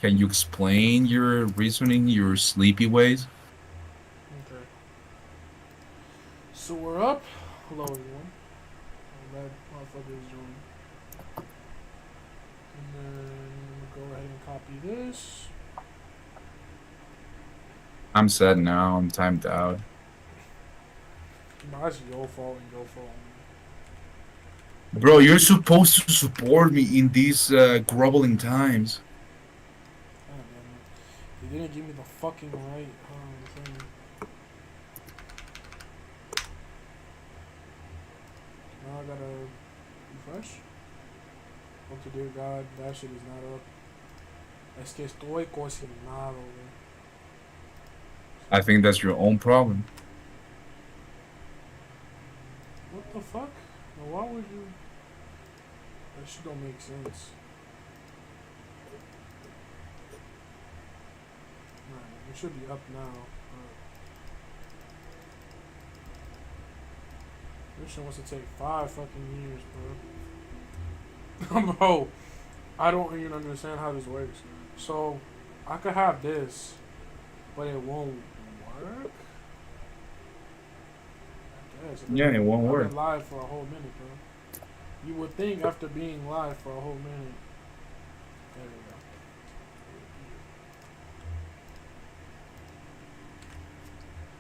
Can you explain your reasoning, your sleepy ways? Okay. So we're up. Hello, everyone. That motherfucker is doing. And then go ahead and copy this. I'm sad now. I'm timed out. No, that's your fault and your fault. Bro, you're supposed to support me in these groveling times. God damn it. They didn't give me the fucking right thing. Now I gotta refresh. Oh, to dear God, that shit is not up. Es que estoy cocinado, güey. I think that's your own problem. What the fuck? Well, why would you? That shit don't make sense. Nah, it should be up now. This shit wants to take 5 fucking years, bro. Bro, I don't even understand how this works. So, I could have this, but it won't work? I guess. Yeah, it won't I've work. been live for a whole minute, bro. You would think after being live for a whole minute. There we go.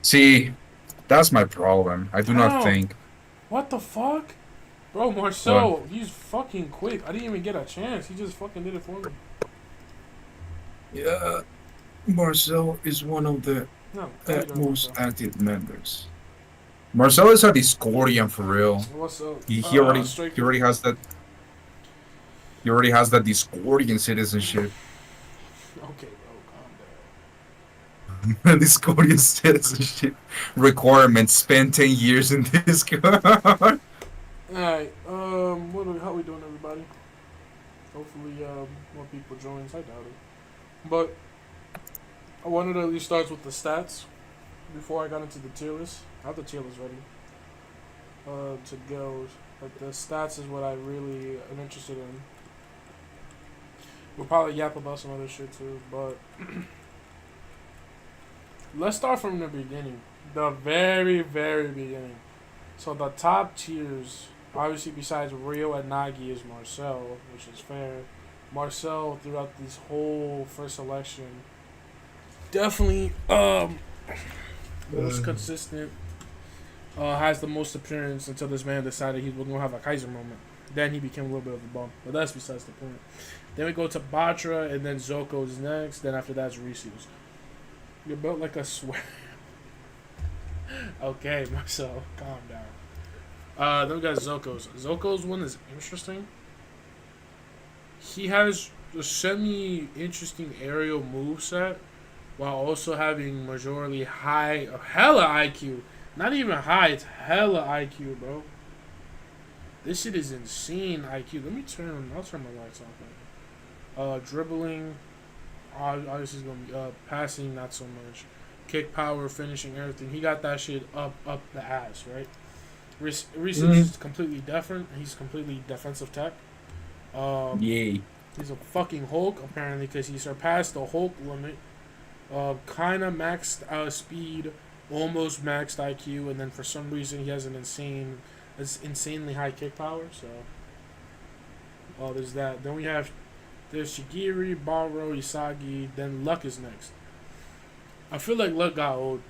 See, that's my problem. I do not How? think. What the fuck? Bro, Well, Marcel, he's fucking quick. I didn't even get a chance. He just fucking did it for me. yeah, Marcel is one of the No, how you doing, most Marcel? active members. Marcel is a Discordian for real. What's up? He already he Striker. already has that he already has that Discordian citizenship. Okay, bro, calm Discordian citizenship requirements. Spend 10 years in Discord. down. Alright, how we doing, everybody? Hopefully, more people joins. I doubt it. But I wanted to at least start with the stats before I got into the tier list. I have the tier list ready to go, but the stats is what I really am interested in. We'll probably yap about some other shit too, but let's start from the beginning. The very, very beginning. So the top tiers, obviously besides Rio and Nagi, is Marcel, which is fair. Marcel throughout this whole first selection, definitely most consistent. Has the most appearance until this man decided he was gonna have a Kaiser moment. Then he became a little bit of a bum, but that's besides the point. Then we go to Batra, and then Zoko's next. Then after that's Risu's. You're built like a swear. Okay, Marcel, calm down. Then we got Zoko's. Zoko's one is interesting. He has a semi-interesting aerial move set while also having majorly high, hella IQ. Not even high, it's hella IQ, bro. This shit is insane IQ. I'll turn my lights off. Dribbling, obviously is gonna be up. Passing, not so much. Kick power, finishing, everything. He got that shit up the ass, right? Reese is completely different. He's completely defensive tech. Um, Yay. he's a fucking Hulk apparently because he surpassed the Hulk limit. Kind of maxed speed, almost maxed IQ, and then for some reason he has insanely high kick power. So, there's that. Then there's Shigiri, Baro, Isagi. Then Luck is next. I feel like Luck got old.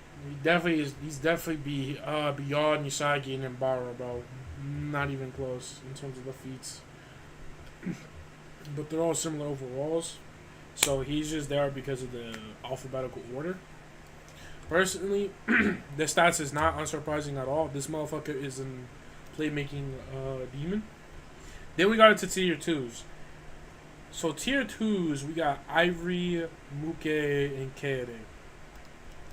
He's definitely beyond Usagi and then Baro, bro. Not even close in terms of the feats. But they're all similar overalls. So he's just there because of the alphabetical order. Personally, the stats is not unsurprising at all. This motherfucker is an playmaking demon. Then we got into tier 2s. So tier 2s, we got Ivory, Muke, and Kaede.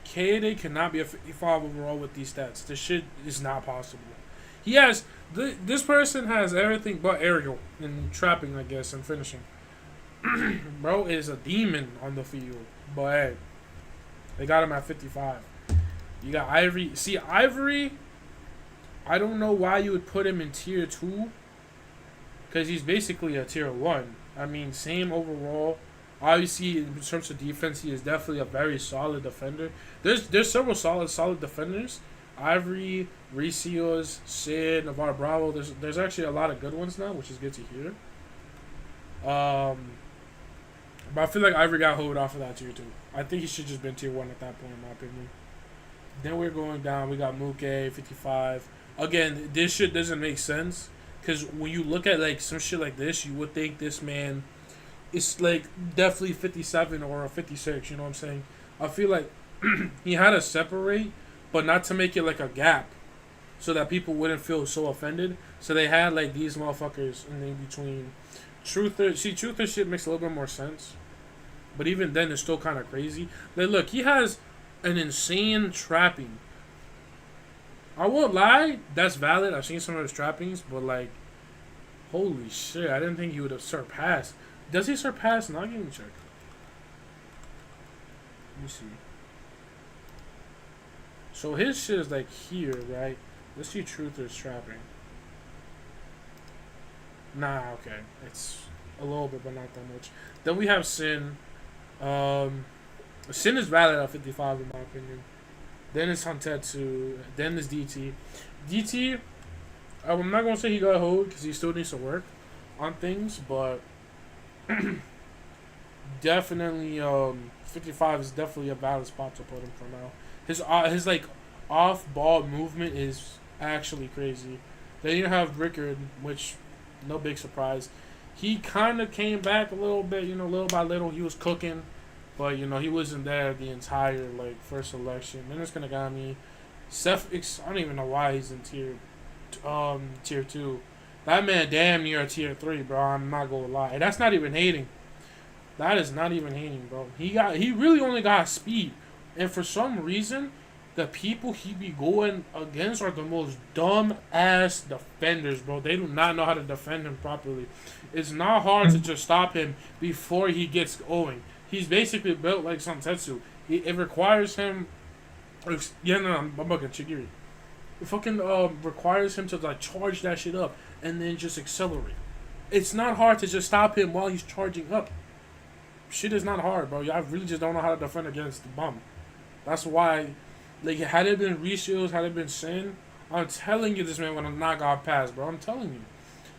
Kaede cannot be a 55 overall with these stats. This shit is not possible. He has this person has everything but aerial and trapping, I guess, and finishing. Bro is a demon on the field, but hey, they got him at 55. You got Ivory. See, Ivory, I don't know why you would put him in tier 2, because he's basically a tier 1. I mean, same overall. Obviously, in terms of defense, he is definitely a very solid defender. There's several solid defenders. Ivory, Recios, Sid, Navarro Bravo. There's actually a lot of good ones now, which is good to hear. But I feel like Ivory got hold off of that tier 2. I think he should just been tier 1 at that point, in my opinion. Then we're going down. We got Muke, 55. Again, this shit doesn't make sense. Because when you look at like some shit like this, you would think this man is like definitely 57 or a 56. You know what I'm saying? I feel like he had to separate, but not to make it like a gap, so that people wouldn't feel so offended. So they had like these motherfuckers in between. Truther shit makes a little bit more sense, but even then it's still kind of crazy. Like, look, he has an insane trapping. I won't lie, that's valid. I've seen some of his trappings, but like, holy shit, I didn't think he would have surpassed. Does he surpass? Not getting checked. Let me see. So his shit is like here, right? Let's see Truther's trapping. Nah, okay. It's a little bit, but not that much. Then we have Sin. Sin is valid at 55 in my opinion. Then it's Hantetsu. Then it's DT. DT, I'm not going to say he got hold because he still needs to work on things, but definitely 55 is definitely a valid spot to put him for now. His like off ball movement is actually crazy. Then you have Rickard, which no big surprise. He kind of came back a little bit, little by little. He was cooking, but he wasn't there the entire like first selection. Then it's gonna got me. Seth, I don't even know why he's in tier 2. That man damn near a tier 3, bro. I'm not gonna lie. And that's not even hating. That is not even hating, bro. He really only got speed, and for some reason, the people he be going against are the most dumb ass defenders, bro. They do not know how to defend him properly. It's not hard to just stop him before he gets going. He's basically built like Santetsu. It requires him. Yeah, no, I'm bugging Chigiri. It fucking requires him to like charge that shit up and then just accelerate. It's not hard to just stop him while he's charging up. Shit is not hard, bro. Y'all really just don't know how to defend against the bum. That's why, like, had it been Reshields, had it been Sin, I'm telling you this man would have not got past, bro. I'm telling you.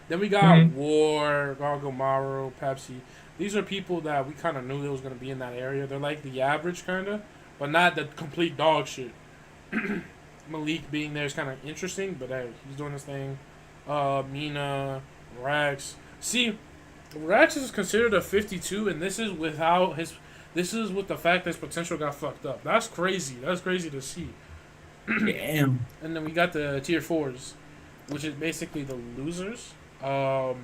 Then we got War, Gargomaru, Pepsi. These are people that we kind of knew they was going to be in that area. They're like the average, kind of, but not the complete dog shit. Malik being there is kind of interesting, but hey, he's doing his thing. Mina, Rex. See, Rex is considered a 52, and this is without his. This is with the fact that his potential got fucked up. That's crazy. That's crazy to see. Damn. And then we got the tier 4s, which is basically the losers. I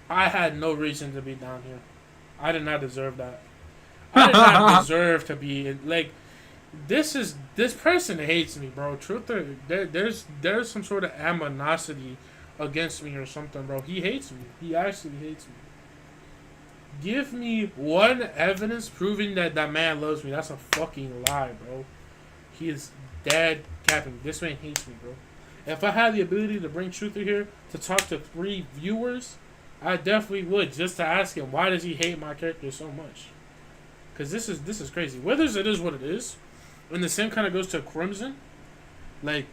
had no reason to be down here. I did not deserve that. I did not deserve to be like. This person hates me, bro. Truther, there's some sort of animosity against me or something, bro. He hates me. He actually hates me. Give me one evidence proving that man loves me. That's a fucking lie, bro. He is dead capping. This man hates me, bro. If I had the ability to bring Truther here to talk to 3 viewers, I definitely would, just to ask him why does he hate my character so much. Because this is crazy. Withers, it is what it is. And the same kind of goes to Crimson. Like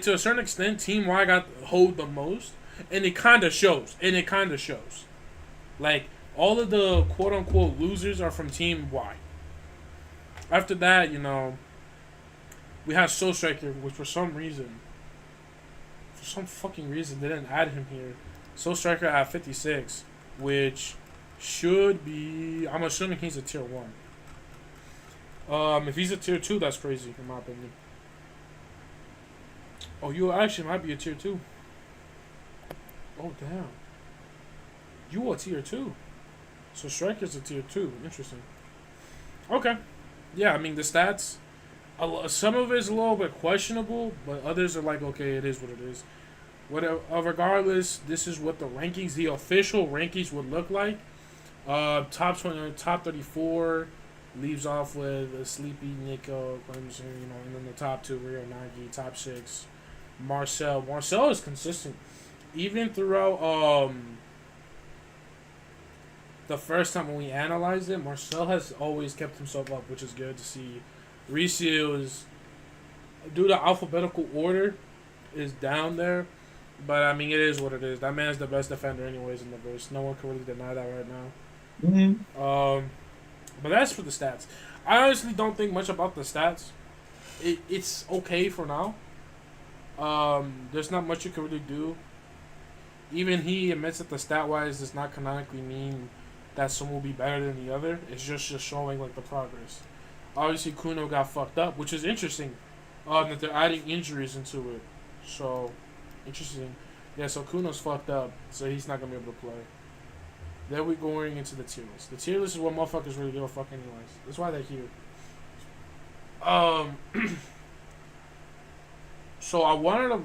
to a certain extent, Team Y got hold the most. And it kind of shows. Like, all of the quote-unquote losers are from Team Y. After that, we have Soul Striker, which for some fucking reason, they didn't add him here. Soul Striker at 56, which should be... I'm assuming he's a tier 1. If he's a tier 2, that's crazy, in my opinion. Oh, you actually might be a tier 2. Oh, damn. You a tier 2. So Striker's a tier 2. Interesting. Okay. Yeah, I mean, the stats, some of it is a little bit questionable, but others are like, okay, it is what it is. Regardless, this is what the official rankings would look like. Top 20, top 34 leaves off with Sleepy, Nico, Clemson, and then the top 2, Rio Nagi, top 6, Marcel. Marcel is consistent. Even throughout, the first time when we analyzed it, Marcel has always kept himself up, which is good to see. Ricio is, due to alphabetical order, is down there. But I mean, it is what it is. That man's the best defender, anyways, in the verse. No one can really deny that right Mhm. now. But that's for the stats. I honestly don't think much about the stats. It's okay for now. There's not much you can really do. Even he admits that the stat wise does not canonically mean that some will be better than the other. It's just showing like the progress. Obviously, Kuno got fucked up, which is interesting. That they're adding injuries into it. So, interesting. Yeah, so Kuno's fucked up, so he's not gonna be able to play. Then we're going into the tier list. The tier list is what motherfuckers really give a fuck anyways. That's why they're here. Um, so I wanted to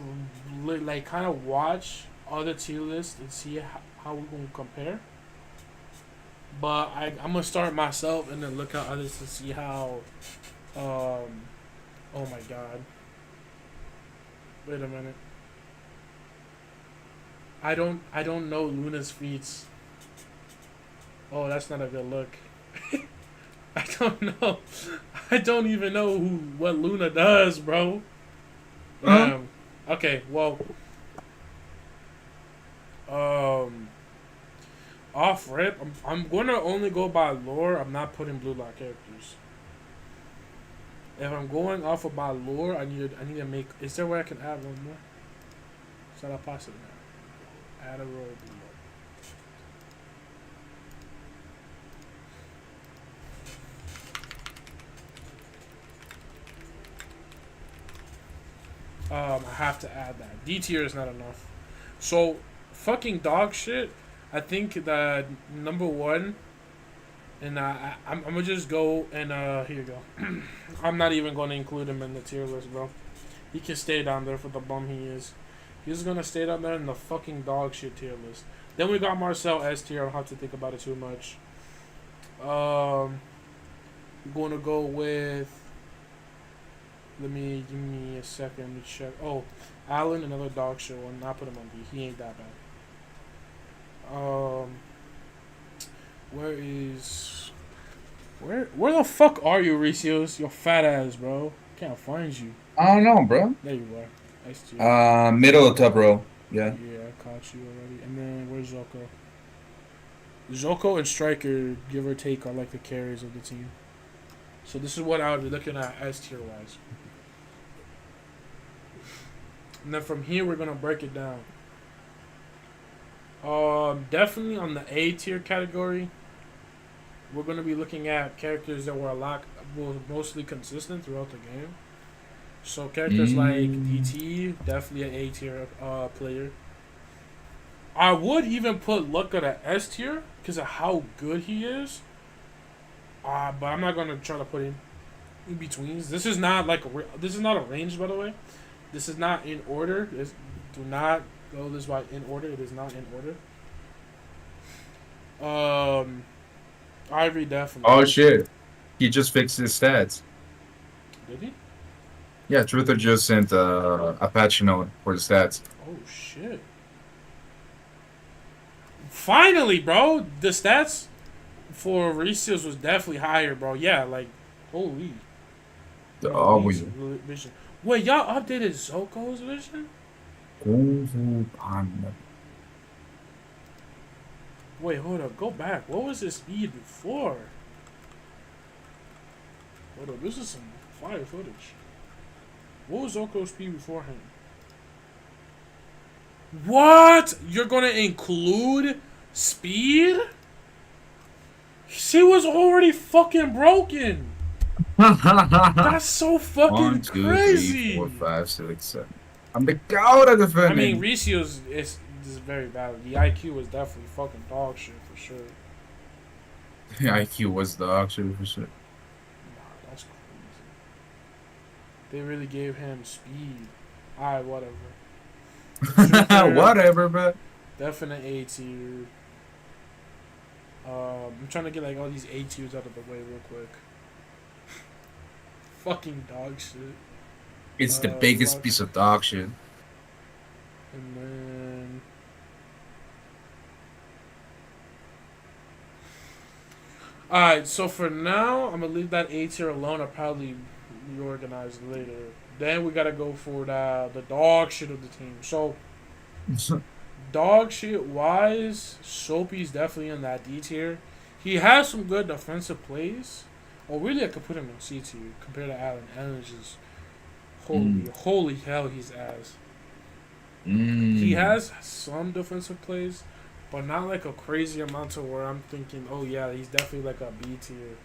like kind of watch other tier lists and see how we're gonna compare. But I'm gonna start myself and then look at others to see how. Oh my god. Wait a minute. I don't know Luna's feats. Oh, that's not a good look. I don't know. I don't even know what Luna does, bro. Uh-huh. Okay, well, um, off rip, I'm gonna only go by lore. I'm not putting blue lock characters. If I'm going off of by lore, I need to make. Is there a way I can add one more? Será possible now? Add a row blue lock. I have to add that. D tier is not enough. So, fucking dog shit. I think that number one, and I'm gonna just go and here you go. I'm not even gonna include him in the tier list, bro. He can stay down there for the bum he is. He's gonna stay down there in the fucking dog shit tier list. Then we got Marcel S tier. I don't have to think about it too much. I'm gonna go with. Give me a second. Let me check. Oh, Allen, another dog shit one. Not put him on B. He ain't that bad. Where the fuck are you, Ricios? Your fat ass, bro. Can't find you. I don't know, bro. There you are. Nice to you. Middle of top row. Yeah. Yeah, I caught you already. And then where's Zoko? Zoko and Striker, give or take, are like the carriers of the team. So this is what I would be looking at S tier wise. And then from here we're gonna break it down. Definitely on the A tier category, we're gonna be looking at characters that were mostly consistent throughout the game. So characters like DT, definitely an A tier player. I would even put Luck at S tier because of how good he is. But I'm not gonna try to put in betweens. This is not this is not arranged, by the way. This is not in order. Do not go this way in order. It is not in order. Ivory definitely. Oh shit. He just fixed his stats. Did he? Yeah, Truther just sent a patch note for the stats. Oh shit! Finally, bro, the stats for Ricios was definitely higher, bro. Yeah, like holy. Oh, we. Vision. Wait, y'all updated Zoko's vision? Wait, hold up. Go back. What was his speed before? Hold up. This is some fire footage. What was Zoko's speed before him? What? You're gonna include speed? She was already fucking broken. That's so fucking 1, 2, crazy. 3, 4, 5, 6, 7. I'm the god of defending. I mean, Ricio's is very valid. The IQ was definitely fucking dog shit for sure. The IQ was the auction for sure. Nah, that's crazy. They really gave him speed. Alright, whatever. Whatever, bro. Definite A tier. I'm trying to get like all these A tiers out of the way real quick. Fucking dog shit. It's the biggest piece of dog shit. And then Alright, so for now, I'm gonna leave that A tier alone. I'll probably reorganize later. Then we gotta go for the dog shit of the team. So dog shit wise, Soapy's definitely in that D tier. He has some good defensive plays. Or really, I could put him in C tier compared to Allen. Allen is just Mm. holy hell, he's ass. He Mm. has some defensive plays, but not like a crazy amount to where I'm thinking, oh yeah, he's definitely like a B tier.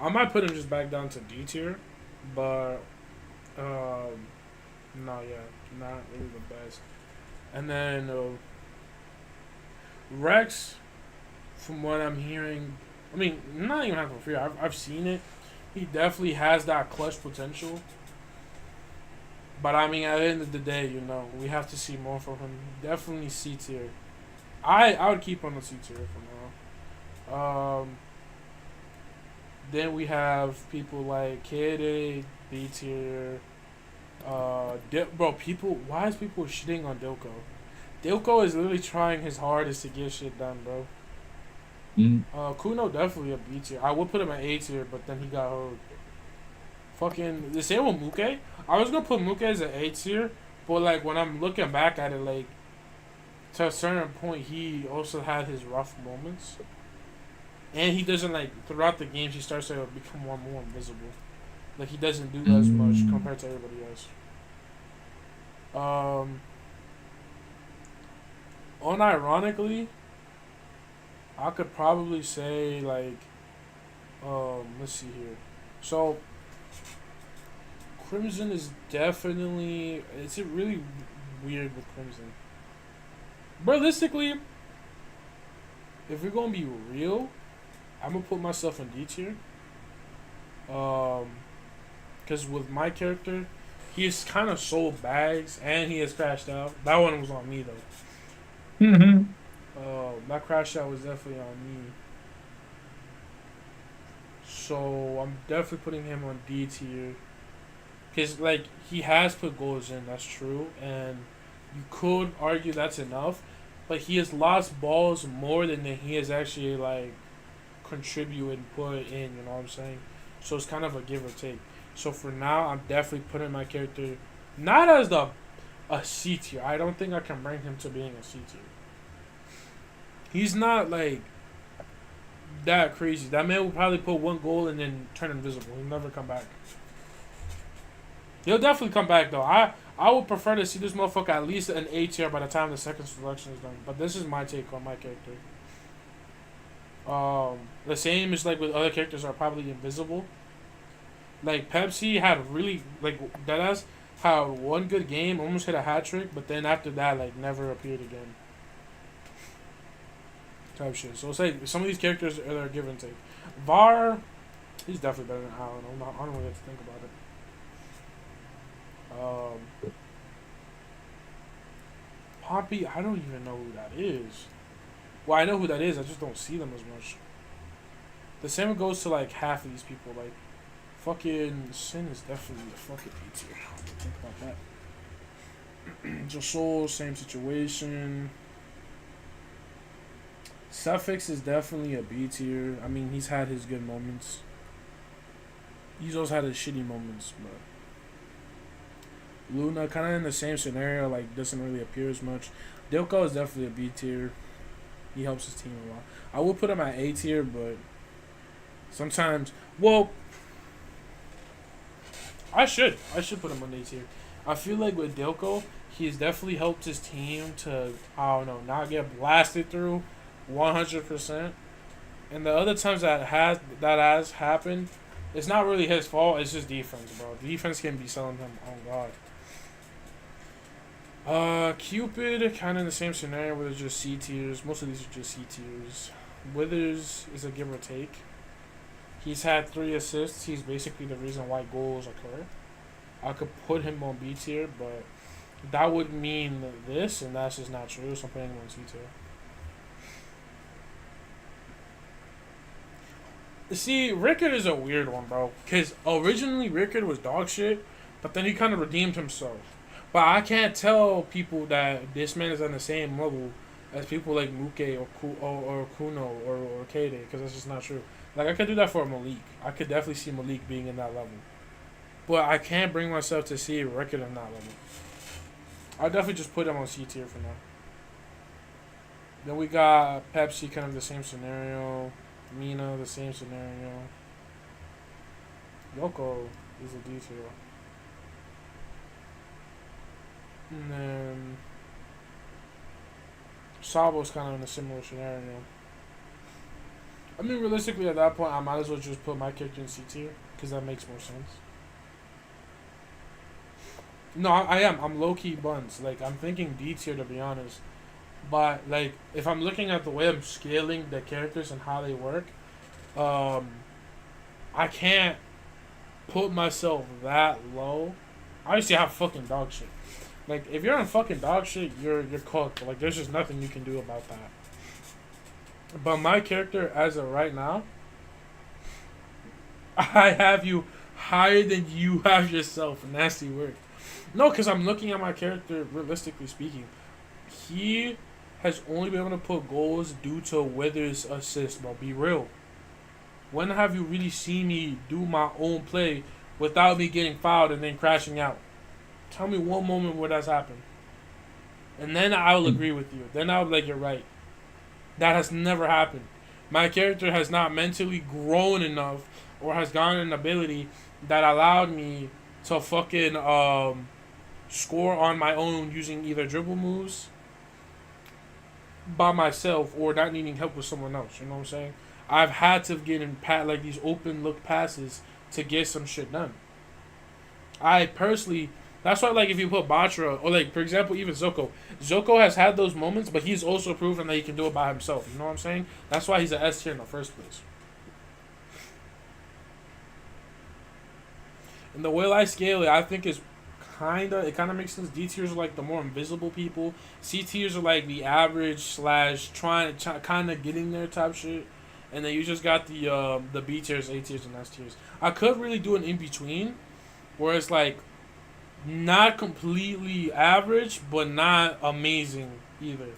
I might put him just back down to D tier, but no, yeah, not really the best. And then Rex, from what I'm hearing, I mean, not even having fear. I've seen it. He definitely has that clutch potential. But I mean, at the end of the day, we have to see more from him. Definitely C tier. I would keep on the C tier for now. Then we have people like Kid B tier. Bro, people. Why is people shitting on Dilko? Dilko is literally trying his hardest to get shit done, bro. Mm. Kuno definitely a B tier. I would put him at A tier, but then he got hurt. Fucking the same with Muke. I was gonna put Muke as an A tier, but like when I'm looking back at it, like to a certain point, he also had his rough moments, and he doesn't like throughout the games he starts to become more invisible. Like he doesn't do as much Mm. compared to everybody else. Um, unironically, I could probably say like, let's see here. So Crimson is definitely it's really weird with Crimson. Realistically, if we're gonna be real, I'm gonna put myself in D tier. Because with my character, he's kind of sold bags and he has crashed out. That one was on me though. Mhm. That crash out was definitely on me. So I'm definitely putting him on D tier. Because like he has put goals in, that's true, and you could argue that's enough, but he has lost balls more than he has actually like contribute and put in. You know what I'm saying? So it's kind of a give or take. So for now, I'm definitely putting my character not as the a C tier. I don't think I can bring him to being a C tier. He's not like that crazy. That man will probably put one goal and then turn invisible. He'll never come back. He'll definitely come back though. I would prefer to see this motherfucker at least an A tier by the time the second selection is done. But this is my take on my character. The same is like with other characters are probably invisible. Like Pepsi had really like deadass had one good game, almost hit a hat trick, but then after that like never appeared again. Type shit. So it's like some of these characters are their give and take. Var, he's definitely better than Alan. I don't really have to think about it. Poppy, I don't even know who that is. Well, I know who that is. I just don't see them as much. The same goes to like half of these people. Like fucking Sin is definitely a fucking B tier. Think about that. Joel, same situation. Suffix is definitely a B tier. I mean, he's had his good moments. He's also had his shitty moments, but Luna kind of in the same scenario. Like doesn't really appear as much. Dilko is definitely a B tier. He helps his team a lot. I would put him at A tier, but sometimes, well, I should put him on A tier. I feel like with Dilko, he's definitely helped his team to I don't know not get blasted through 100%. And the other times that has happened, it's not really his fault. It's just defense, bro. Defense can be selling him. Oh God. Cupid, kind of in the same scenario where it's just C tiers. Most of these are just C tiers. Withers is a give or take. He's had 3 assists. He's basically the reason why goals occur. I could put him on B tier, but that would mean this, and that's just not true. So I'm putting him on C tier. See, Rickard is a weird one, bro. Because originally Rickard was dog shit, but then he kind of redeemed himself. But I can't tell people that this man is on the same level as people like Muke or Kuno or Kade, because that's just not true. Like I could do that for Malik. I could definitely see Malik being in that level, but I can't bring myself to see a record in that level. I'll definitely just put him on C tier for now. Then we got Pepsi, kind of the same scenario. Mina, the same scenario. Yoko is a D tier. And then Sabo's kind of in a similar scenario. I mean, realistically, at that point, I might as well just put my character in C tier because that makes more sense. No, I am. I'm low key buns. Like I'm thinking D tier to be honest. But like, if I'm looking at the way I'm scaling the characters and how they work, um, I can't put myself that low. Obviously, I have fucking dog shit. Like, if you're on fucking dog shit, you're cooked. Like, there's just nothing you can do about that. But my character, as of right now, I have you higher than you have yourself. Nasty word. No, because I'm looking at my character, realistically speaking. He has only been able to put goals due to Withers' assist, bro. Be real. When have you really seen me do my own play without me getting fouled and then crashing out? Tell me one moment where that's happened. And then I will agree with you. Then I'll be like, you're right. That has never happened. My character has not mentally grown enough or has gotten an ability that allowed me to fucking score on my own using either dribble moves by myself or not needing help with someone else. You know what I'm saying? I've had to get in like these open look passes to get some shit done. I personally, that's why like if you put Batra or like for example even Zoko has had those moments, but he's also proven that he can do it by himself. You know what I'm saying? That's why he's an S tier in the first place. And the way I scale it, I think is it kind of makes sense. D tiers are like the more invisible people. C tiers are like the average slash trying kind of getting there type shit. And then you just got the B tiers, A tiers, and S tiers. I could really do an in between, where it's like not completely average, but not amazing either.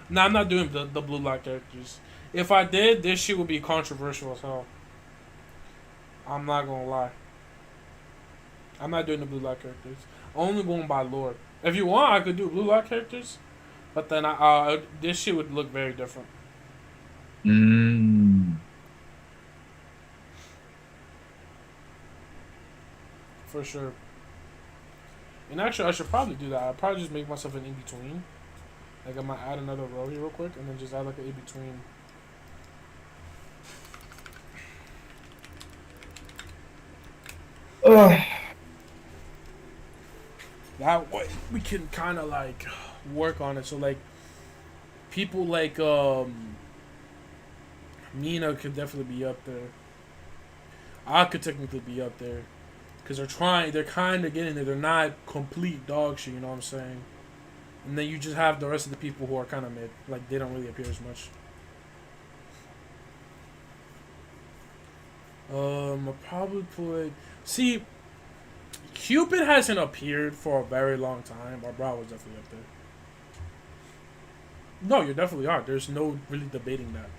No, I'm not doing the blue lock characters. If I did, this shit would be controversial as hell. I'm not gonna lie. I'm not doing the blue lock characters. Only going by lore. If you want, I could do blue lock characters, but then this shit would look very different. Mm. For sure. And actually, I should probably do that. I'll probably just make myself an in between. Like I might add another row here real quick, and then just add like an in between. Ugh. That way we can kind of like work on it. So like people like Mina could definitely be up there. I could technically be up there because they're kind of getting there. They're not complete dog shit. You know what I'm saying? And then you just have the rest of the people who are kind of mid. Like they don't really appear as much. I'll probably put. See, Cupid hasn't appeared for a very long time. Our bro was definitely up there. No, you definitely are. There's no really debating that.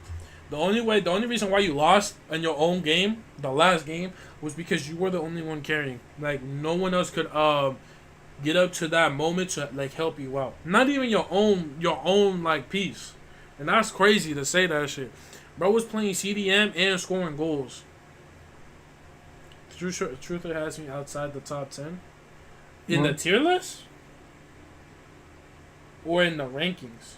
The only reason why you lost in your own game, the last game, was because you were the only one carrying. Like no one else could get up to that moment to like help you out. Not even your own like piece. And that's crazy to say that shit. Bro was playing CDM and scoring goals. Truther has me outside the top 10 in the tier list or in the rankings.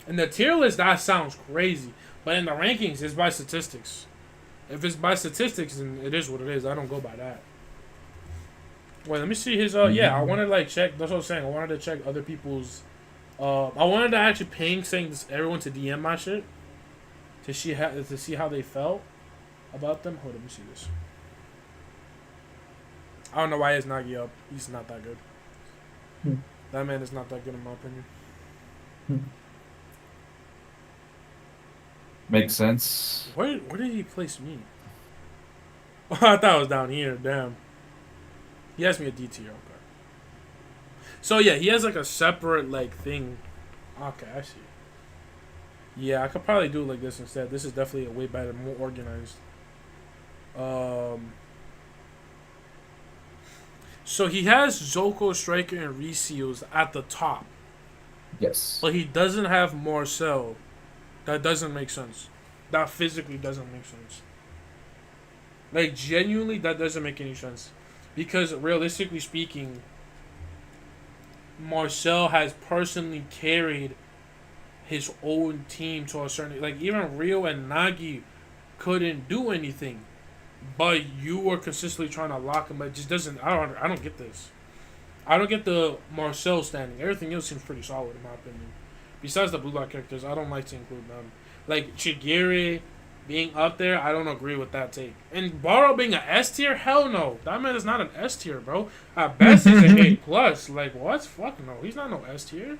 In the tier list, that sounds crazy, but in the rankings, it's by statistics. If it's by statistics, then it is what it is. I don't go by that. Wait, let me see his. Yeah, I wanted to like check. That's what I'm saying. I wanted to check other people's. I wanted to actually ping saying everyone to DM my shit to see how they felt about them. Hold on, let me see this. I don't know why he's not up. He's not that good. That man is not that good in my opinion. Makes sense. Where did he place me? I thought it was down here. Damn. He asked me a DTR. Okay. So yeah, he has like a separate like thing. Okay, I see. Yeah, I could probably do it like this instead. This is definitely a way better, more organized. Um, so he has Zoko, Striker, and Reseals at the top, Yes. but he doesn't have Marcel. That doesn't make sense. That physically doesn't make sense. Like genuinely, that doesn't make any sense, because realistically speaking, Marcel has personally carried his own team to a certain, like even Rio and Nagi couldn't do anything, but you were consistently trying to lock him. But it just doesn't. I don't get this. I don't get the Marcel standing. Everything else seems pretty solid in my opinion. Besides the blue lock characters, I don't like to include them. Like Chigiri being up there, I don't agree with that take. And Baro being an S tier, hell no. That man is not an S tier, bro. At best, he's an A plus. Like what? Fuck no. He's not no S tier.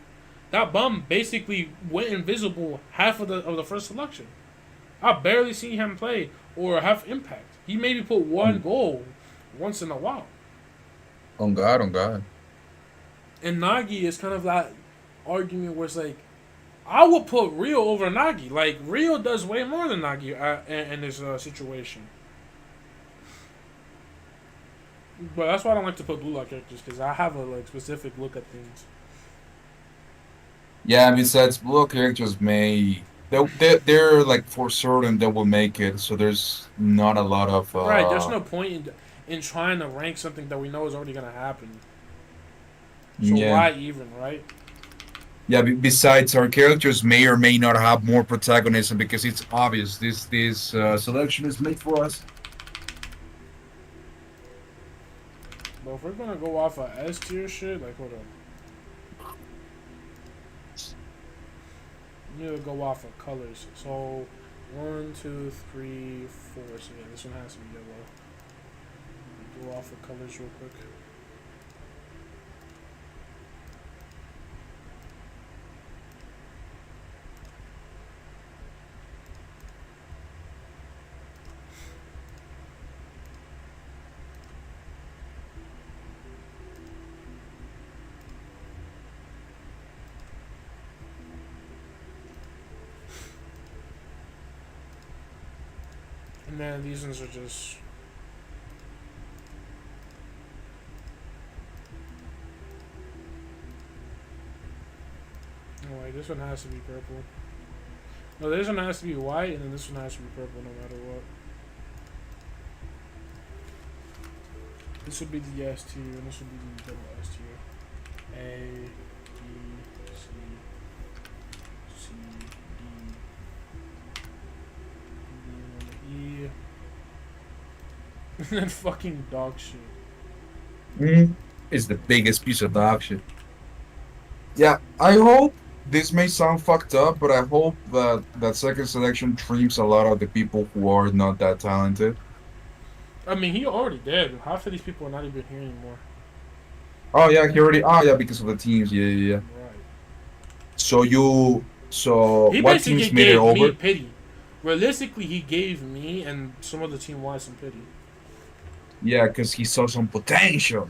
That bum basically went invisible half of the first selection. I barely seen him play or have impact. He maybe put one on, goal once in a while. on God, on God. And Nagi is kind of that argument where it's like, I would put Rio over Nagi. Like, Rio does way more than Nagi in this situation. But that's why I don't like to put blue lock characters, because I have a like specific look at things. Yeah, besides, blue characters may they're like for certain they will make it. So there's not a lot of Right, there's no point in trying to rank something that we know is already going to happen. So yeah. why even, right? Yeah, besides, our characters may or may not have more protagonism because it's obvious this selection is made for us. But if we're going to go off of S tier shit, like, hold on. You need to go off of colors. So, 1, 2, 3, 4. So, yeah, this one has to be yellow. Go off of colors real quick. And then these ones are just. Oh, wait, this one has to be purple. No, this one has to be white, and then this one has to be purple no matter what. This would be the S tier, and this would be the double S tier. A, B, C, C, D, E, and then fucking dog shit. It's the biggest piece of dog shit. Yeah, I hope this may sound fucked up, but I hope that second selection trims a lot of the people who are not that talented. I mean, he already did. Half of these people are not even here anymore. Oh yeah, he already. Oh yeah, because of the teams. Yeah, yeah, yeah. Right. So He what basically teams made it gave me over? pity. Realistically, he gave me and some of the team Y some pity. Yeah, because he saw some potential.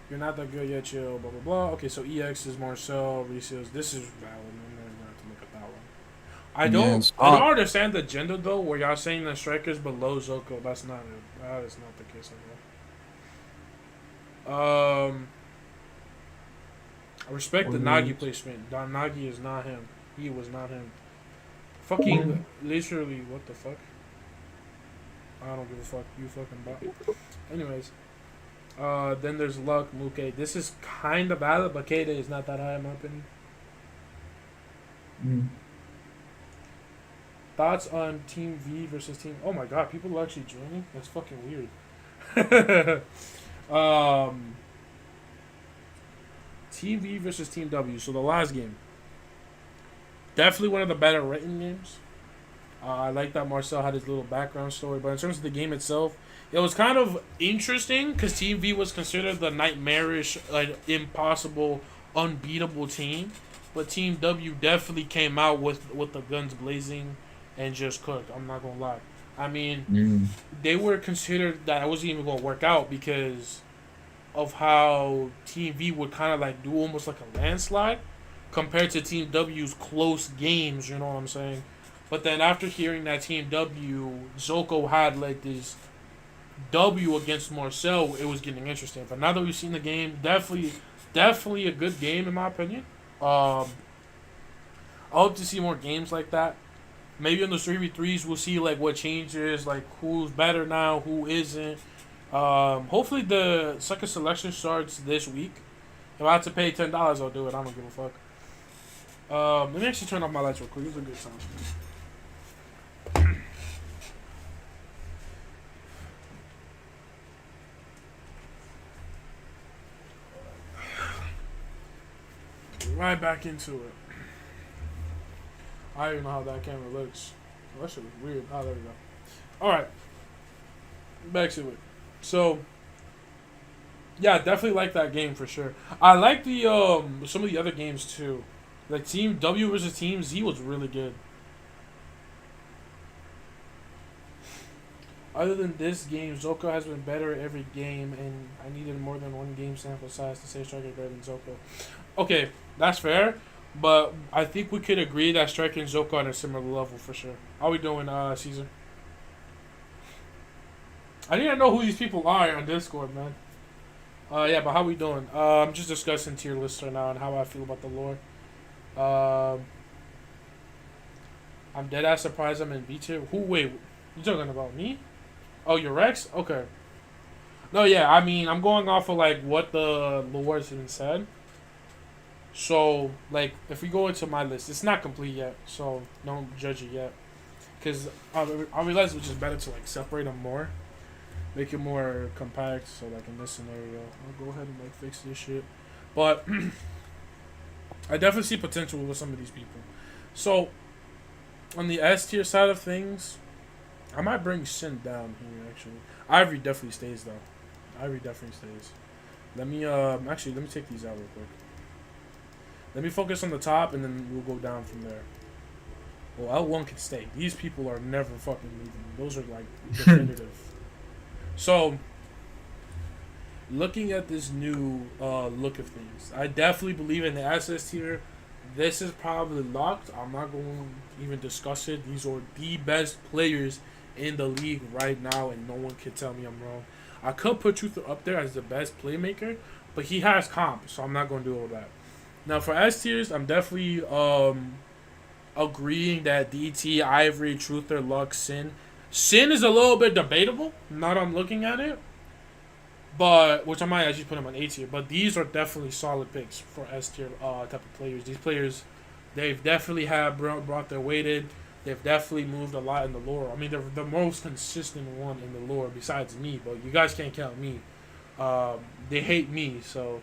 You're not that good yet, chill, blah, blah, blah. Okay, so EX is Marcel, Reseals. This is valid. I'm going to have to look at that one. Yes. I don't understand the agenda, though, where y'all saying the strikers below Zoko. That's not it. That is not the case at all. I respect the Nagi placement. Don Nagi is not him. He was not him. Fucking, literally, what the fuck? I don't give a fuck. You fucking bot. Anyways. Then there's Luck, Muke. This is kind of valid, but Kata is not that high in my opinion. Mm. Thoughts on Team V versus Team... Oh my god, people are actually joining? That's fucking weird. Team V versus Team W. So the last game. Definitely one of the better written games. I like that Marcel had his little background story, but in terms of the game itself, it was kind of interesting because Team V was considered the nightmarish, impossible, unbeatable team, but Team W definitely came out with the guns blazing and just cooked. I'm not gonna lie. I mean, they were considered that it wasn't even gonna work out because of how Team V would kind of like do almost like a landslide compared to Team W's close games. You know what I'm saying? But then after hearing that Team W, Zoko had like this W against Marcel, it was getting interesting. But now that we've seen the game, definitely a good game in my opinion. Um, I hope to see more games like that. Maybe in those 3v3s, we'll see like what changes, like who's better now, who isn't. Hopefully the second selection starts this week. If I have to pay $10, I'll do it. I don't give a fuck. Let me actually turn off my lights real quick. It's a good sound. Right back into it. I don't even know how that camera looks. Oh, that shit was weird. Oh, there we go. Alright. Back to it. So, yeah, definitely like that game for sure. I like the some of the other games too. Like Team W versus Team Z was really good. Other than this game, Zoko has been better every game, and I needed more than one game sample size to say Striker better than Zoko. Okay, that's fair, but I think we could agree that Striker and Zoko are on a similar level for sure. How we doing, Caesar? I need to know who these people are on Discord, man. Yeah, but how we doing? I'm just discussing tier lists right now and how I feel about the lore. Um, I'm dead ass surprised I'm in B tier. Who? Wait, you talking about me? Oh, you're Rex? Okay. No, yeah, I mean, I'm going off of, like, what the lore has been said. So, like, if we go into my list, it's not complete yet, so don't judge it yet. Because I realize it's just better to, like, separate them more. Make it more compact, so, like, in this scenario. I'll go ahead and, like, fix this shit. But, I definitely see potential with some of these people. So, on the S tier side of things, I might bring Sin down here, actually. Ivory definitely stays, though. Ivory definitely stays. Let me, actually, let me take these out real quick. Let me focus on the top, and then we'll go down from there. Well, L1 can stay. These people are never fucking leaving. Those are, like, definitive. So, looking at this new look of things, I definitely believe in the SS tier. This is probably locked. I'm not going to even discuss it. These are the best players in the league right now, and no one can tell me I'm wrong. I could put Truther up there as the best playmaker, but he has comp, so I'm not going to do all that. Now, for S tiers, I'm definitely agreeing that DT, Ivory, Truther, Lux, Sin. Sin is a little bit debatable, not on looking at it, but which I might actually put him on A tier. But these are definitely solid picks for S tier type of players. These players, they've definitely brought their weight in. They've definitely moved a lot in the lore. I mean, they're the most consistent one in the lore besides me, but you guys can't count me. They hate me, so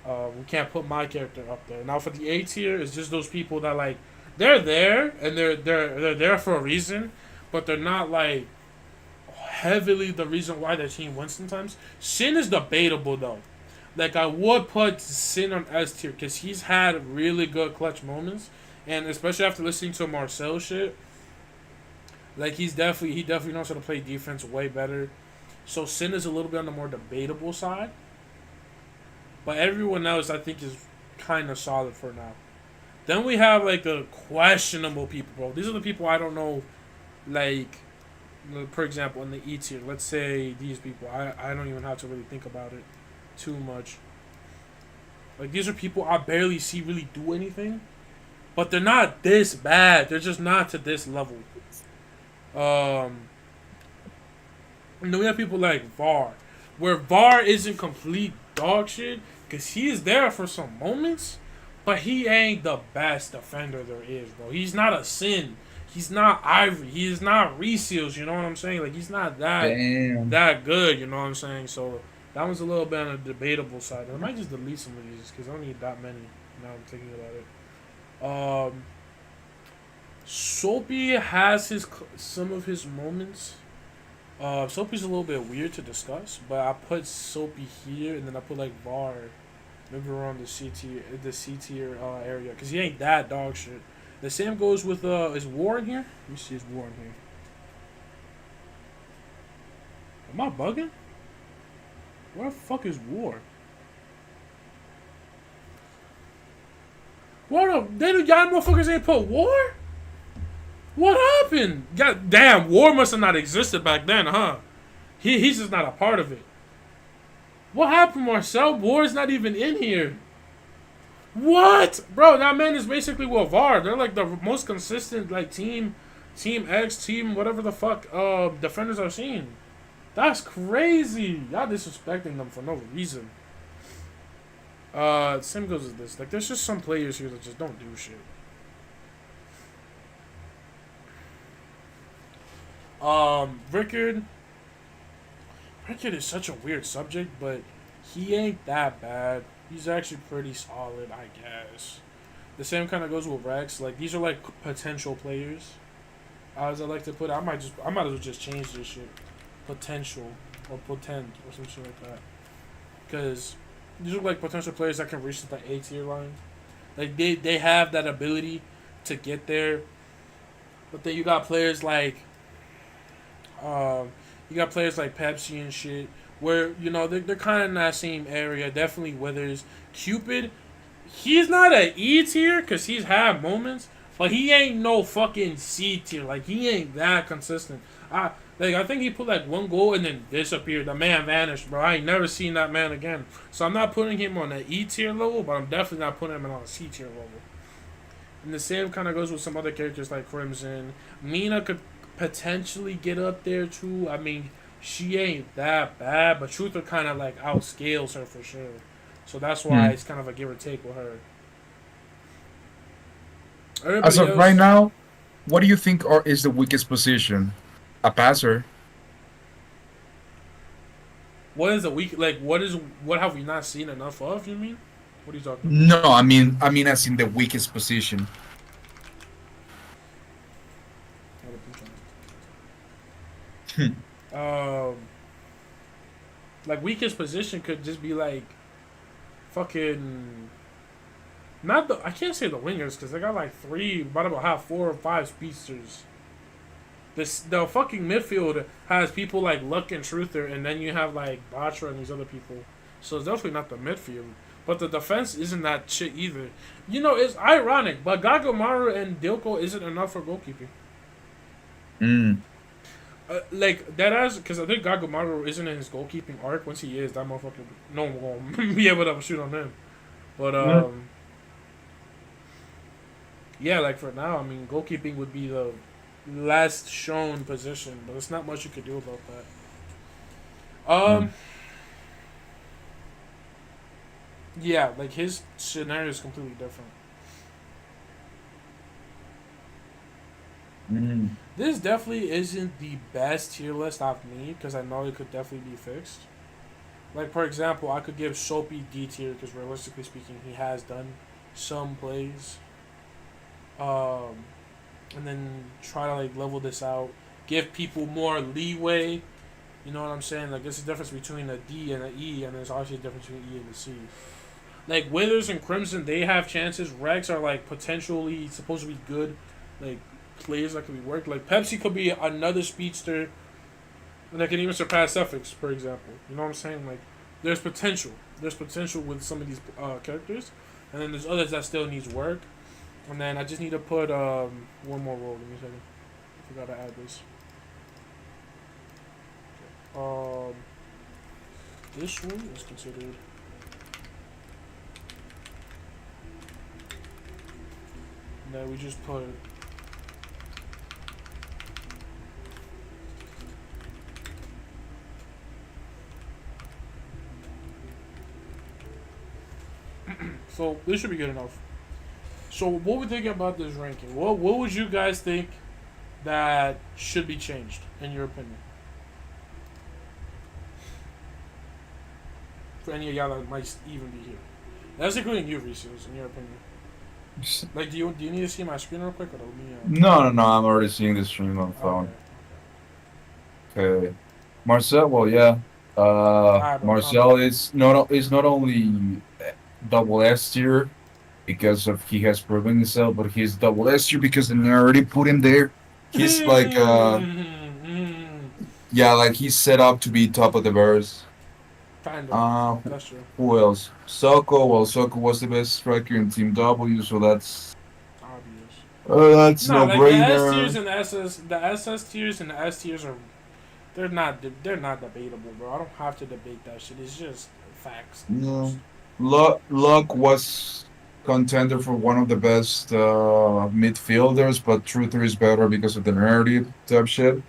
we can't put my character up there. Now for the A tier, it's just those people that like they're there and they're there for a reason, but they're not like heavily the reason why their team wins sometimes. Sin is debatable though. Like I would put Sin on S tier because he's had really good clutch moments, and especially after listening to Marcel shit, like he definitely knows how to play defense way better. So Sin is a little bit on the more debatable side, but everyone else I think is kind of solid for now. Then we have like the questionable people, bro. These are the people I don't know, like. For example, in the E tier, let's say these people, I don't even have to really think about it too much. Like, these are people I barely see really do anything, but they're not this bad. They're just not to this level. And then we have people like VAR, where VAR isn't complete dog shit, because he is there for some moments, but he ain't the best defender there is, bro. He's not a Sin. He's not Ivory. He is not Reseals. You know what I'm saying? Like, he's not Damn. that good. You know what I'm saying? So, that one's a little bit on the debatable side. I might just delete some of these because I don't need that many now I'm thinking about it. Soapy has some of his moments. Soapy's a little bit weird to discuss, but I put Soapy here, and then I put, like, VAR maybe around the C tier area because he ain't that dog shit. The same goes with, is Warren here? Let me see, is Warren here? Am I bugging? Where the fuck is War? What up? Y'all motherfuckers ain't put War? What happened? God damn, War must have not existed back then, huh? He's just not a part of it. What happened, Marcel? War's not even in here. What? Bro, that man is basically with VAR. They're like the most consistent like team X, team whatever the fuck defenders I've seen. That's crazy. Y'all disrespecting them for no reason. Same goes with this. Like there's just some players here that just don't do shit. Rickard. Rickard is such a weird subject, but he ain't that bad. He's actually pretty solid, I guess. The same kind of goes with Rex. Like these are like potential players, as I like to put it. I might as well just change this shit, potential or potent or some shit like that. Because these are like potential players that can reach the A tier line. Like they have that ability to get there. But then um, you got players like Pepsi and shit, where they're kind of in that same area. Definitely Withers, Cupid. He's not a E tier because he's had moments, but he ain't no fucking C tier. Like he ain't that consistent. I think he put like one goal and then disappeared. The man vanished, bro. I ain't never seen that man again. So I'm not putting him on an E tier level, but I'm definitely not putting him on a C tier level. And the same kind of goes with some other characters like Crimson. Mina could potentially get up there too. I mean, she ain't that bad, but Truther kind of like outscales her for sure. So that's why Hmm. it's kind of a give or take with her. As Everybody of right else, now, what do you think is the weakest position? A passer? what is the week? Like, what have we not seen enough of? You mean? What are you talking about? No, I mean, as in the weakest position. Hmm. Um, like weakest position could just be like fucking not the. I can't say the wingers because they got like three, about have 4 or 5 speedsters. The fucking midfield has people like Luck and Truther, and then you have like Batra and these other people. So it's definitely not the midfield. But the defense isn't that shit either. It's ironic, but Gagamaru and Dilko isn't enough for goalkeeping. Mm. Like that as because I think Gagamaru isn't in his goalkeeping arc. Once he is, that motherfucker, no one gonna be able to shoot on him. But Yeah. yeah, like for now, I mean, goalkeeping would be the last shown position, but there's not much you could do about that. Mm. Yeah, like his scenario is completely different. Mm. This definitely isn't the best tier list I've made because I know it could definitely be fixed. Like for example, I could give Soapy D tier because realistically speaking, he has done some plays. Um, and then try to like level this out, give people more leeway. You know what I'm saying? Like there's a difference between a D and an E, and there's obviously a difference between E and a C. Like Withers and Crimson, they have chances. Rex are like potentially supposed to be good, like players that could be worked. Like Pepsi could be another speedster that can even surpass Suffix, for example. You know what I'm saying? Like there's potential. There's potential with some of these characters, and then there's others that still needs work. And then I just need to put one more roll. Give me a second. I forgot to add this. Um, this one is considered. And then we just put. So this should be good enough. So what we thinking about this ranking? What would you guys think that should be changed in your opinion? For any of y'all that might even be here. That's including you, Reseals, in your opinion. Like, do you need to see my screen real quick, or let me? No, no, no. I'm already seeing the stream on Okay. phone. Okay. Marcel, well, yeah. Alright, bro. Calm Marcel down. is not only double S tier because of he has proven himself, but he's double S tier because they already put him there. He's like yeah, like he's set up to be top of the verse. Kind of. Uh, That's true. who else? Soko. Well, Soko was the best striker in Team W, so Obvious. that's Nah, no like the S tiers brainer. and the SS tiers and the S tiers are they're not debatable, bro. I don't have to debate that shit. It's just facts Yeah. almost. Luck was contender for one of the best midfielders, but Truther is better because of the narrative type shit.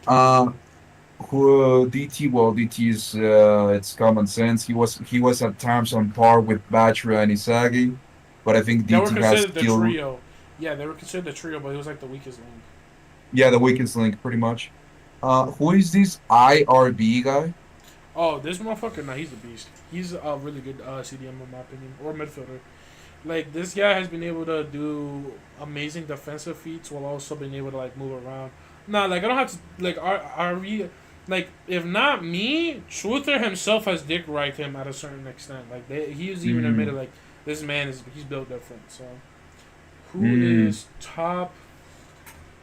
Uh, Completely. who DT? Well, DT is it's common sense. He was at times on par with Batra and Isagi, but I think They were DT has considered the skill. trio. Yeah, they were considered the trio, but he was like the weakest link. Yeah, the weakest link, pretty much. Who is this IRB guy? Oh, this motherfucker, nah, he's a beast. He's a really good CDM in my opinion, or midfielder. Like this guy has been able to do amazing defensive feats while also being able to like move around. Nah, like I don't have to like are we like if not me, Truther himself has dick right him at a certain extent. Like he's even admitted Mm, like this man is he's built different. So who mm. is top?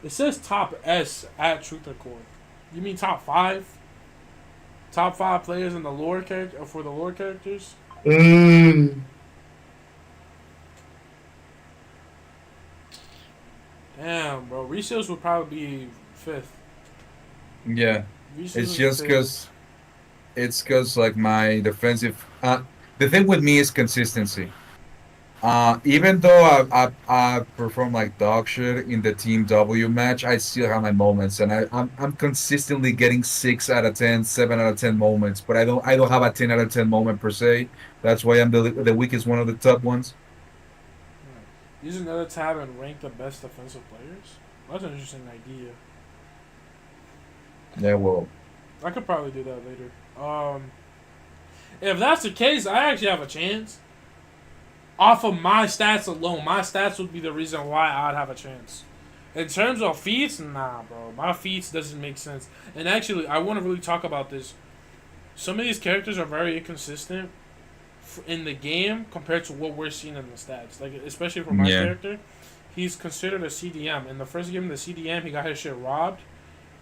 It says top S at TrutherCord. You mean top five? Top five players in the lore character for the lore characters? Mm. Damn, bro. Reseals would probably be fifth. Yeah, Reseals it's would be just fifth. because like my defensive. The thing with me is consistency. Even though I perform like dog shit in the Team W match, I still have my moments, and I'm consistently getting 6 out of 10, 7 out of 10 moments. But I don't have a 10 out of 10 moment per se. That's why I'm the weakest one of the top ones. Yeah. Use another tab and rank the best defensive players. That's an interesting idea. Yeah, well, I could probably do that later. If that's the case, I actually have a chance. Off of my stats alone, my stats would be the reason why I'd have a chance. In terms of feats, nah, bro. My feats doesn't make sense. And actually, I want to really talk about this. Some of these characters are very inconsistent in the game compared to what we're seeing in the stats. Like especially for my yeah. character, he's considered a CDM. In the first game, the CDM, he got his shit robbed.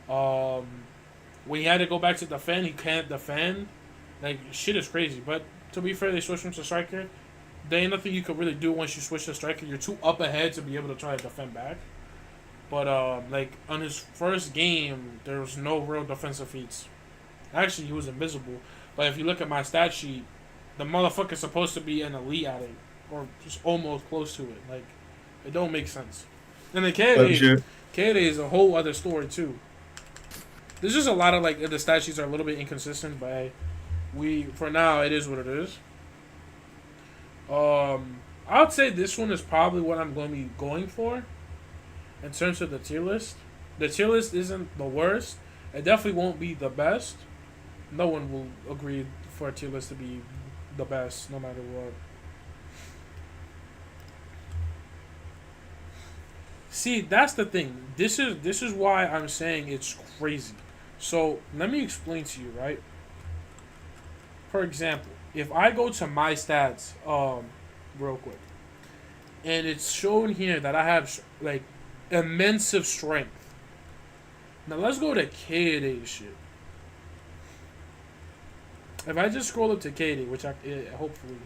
Um, when he had to go back to defend, he can't defend. Like shit is crazy. But to be fair, they switched him to striker. There ain't nothing you could really do once you switch to striker. You're too up ahead to be able to try to defend back. But like on his first game, there was no real defensive feats. Actually, he was invisible. But if you look at my stat sheet, the motherfucker's supposed to be an elite at it, or just almost close to it. Like, it don't make sense. And the Gotcha. KD is a whole other story too. There's just a lot of like the stat sheets are a little bit inconsistent, but hey, we for now it is what it is. I would say this one is probably what I'm going to be going for in terms of the tier list. The tier list isn't the worst. It definitely won't be the best. No one will agree for a tier list to be the best, no matter what. See, that's the thing. This is why I'm saying it's crazy. So let me explain to you, right? For example, if I go to my stats, real quick, and it's shown here that I have like immense strength. Now let's go to KDA shit. If I just scroll up to KD, which hopefully,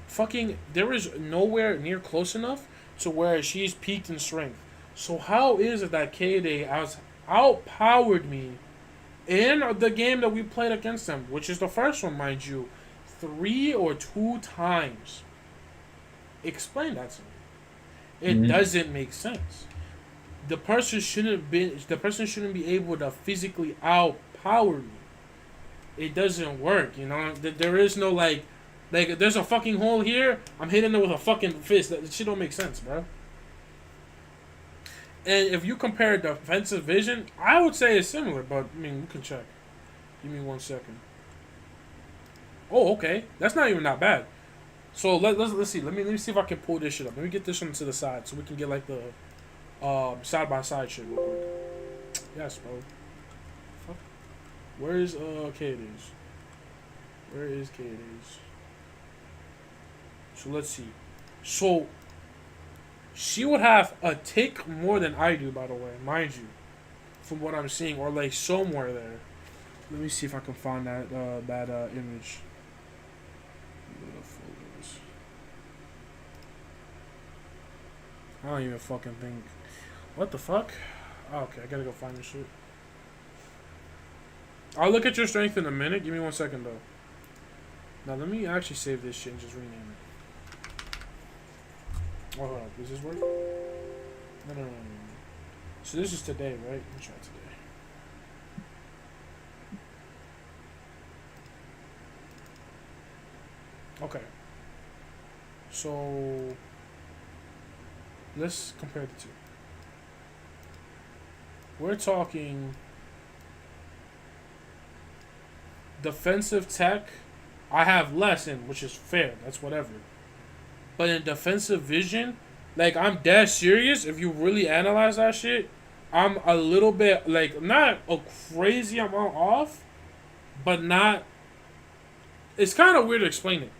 fucking, there is nowhere near close enough to where she's peaked in strength. So how is it that KD has outpowered me in the game that we played against them, which is the first one, mind you, 3 or 2 times? Explain that to me. It Mhm. doesn't make sense. The person shouldn't be able to physically outpower me. It doesn't work. You know, there is no like there's a fucking hole here. I'm hitting it with a fucking fist. That shit don't make sense, bro. And if you compare defensive vision, I would say it's similar, but I mean we can check. Give me 1 second. Oh, okay, that's not even that bad. So let's see. Let me see if I can pull this shit up. Let me get this one to the side so we can get like the side by side shit real quick. Yes, bro. Fuck. Where is Katie's? Where is Katie's? So let's see. So she would have a tick more than I do, by the way, mind you, from what I'm seeing, or like somewhere there. Let me see if I can find that image. Photos. I don't even fucking think. What the fuck? Oh, okay, I gotta go find this shit. I'll look at your strength in a minute. Give me 1 second though. Now let me actually save this shit and just rename it. Oh, hold on. Does this work? No. So this is today, right? Let me try today. Okay. So let's compare the two. We're talking defensive tech. I have less in, which is fair. That's whatever. But in defensive vision, like I'm dead serious. If you really analyze that shit, I'm a little bit like not a crazy amount off, but not. It's kind of weird to explain it.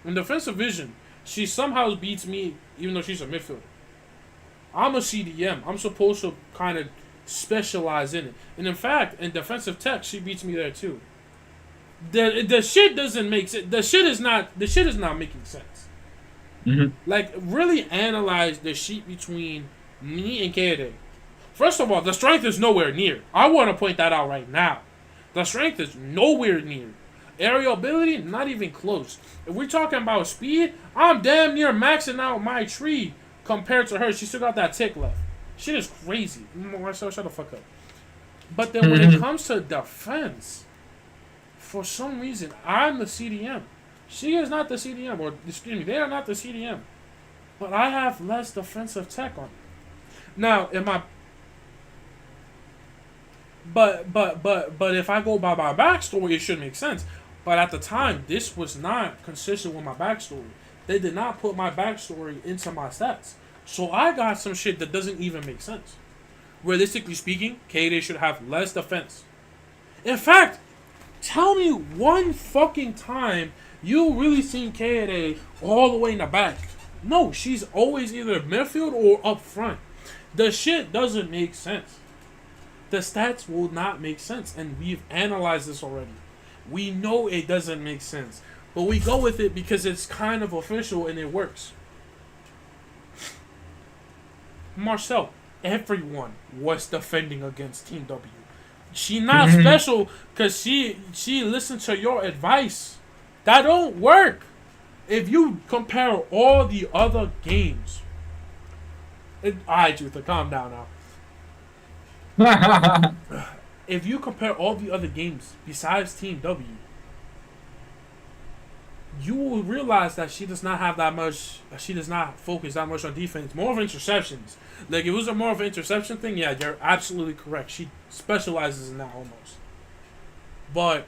In defensive vision, she somehow beats me, even though she's a midfielder. I'm a CDM. I'm supposed to kind of specialize in it, and in fact, in defensive tech, she beats me there too. The shit doesn't make sense. The shit is not making sense. Mm-hmm. Like really analyze the sheet between me and Kade. First of all, the strength is nowhere near. I want to point that out right now. The strength is nowhere near. Aerial ability, not even close. If we're talking about speed, I'm damn near maxing out my tree compared to her. She still got that tick left. Shit is crazy. Marcel, shut the fuck up. But then when it comes to defense, for some reason, I'm the CDM. She is not the CDM, or excuse me, they are not the CDM. But I have less defensive tech on it. Now, am I? But if I go by my backstory, it should make sense. But at the time, this was not consistent with my backstory. They did not put my backstory into my stats. So I got some shit that doesn't even make sense. Realistically speaking, Kade should have less defense. In fact, tell me one fucking time you really seen Kade all the way in the back. No, she's always either midfield or up front. The shit doesn't make sense. The stats will not make sense, and we've analyzed this already. We know it doesn't make sense, but we go with it because it's kind of official and it works. Marcel, everyone was defending against Team W. She not special because she listened to your advice. That don't work. If you compare all the other games, alright, Truther, calm down now. If you compare all the other games besides Team W, you will realize that she does not have that much. She does not focus that much on defense. More of interceptions. Like if it was a more of an interception thing, yeah, you're absolutely correct. She specializes in that almost. But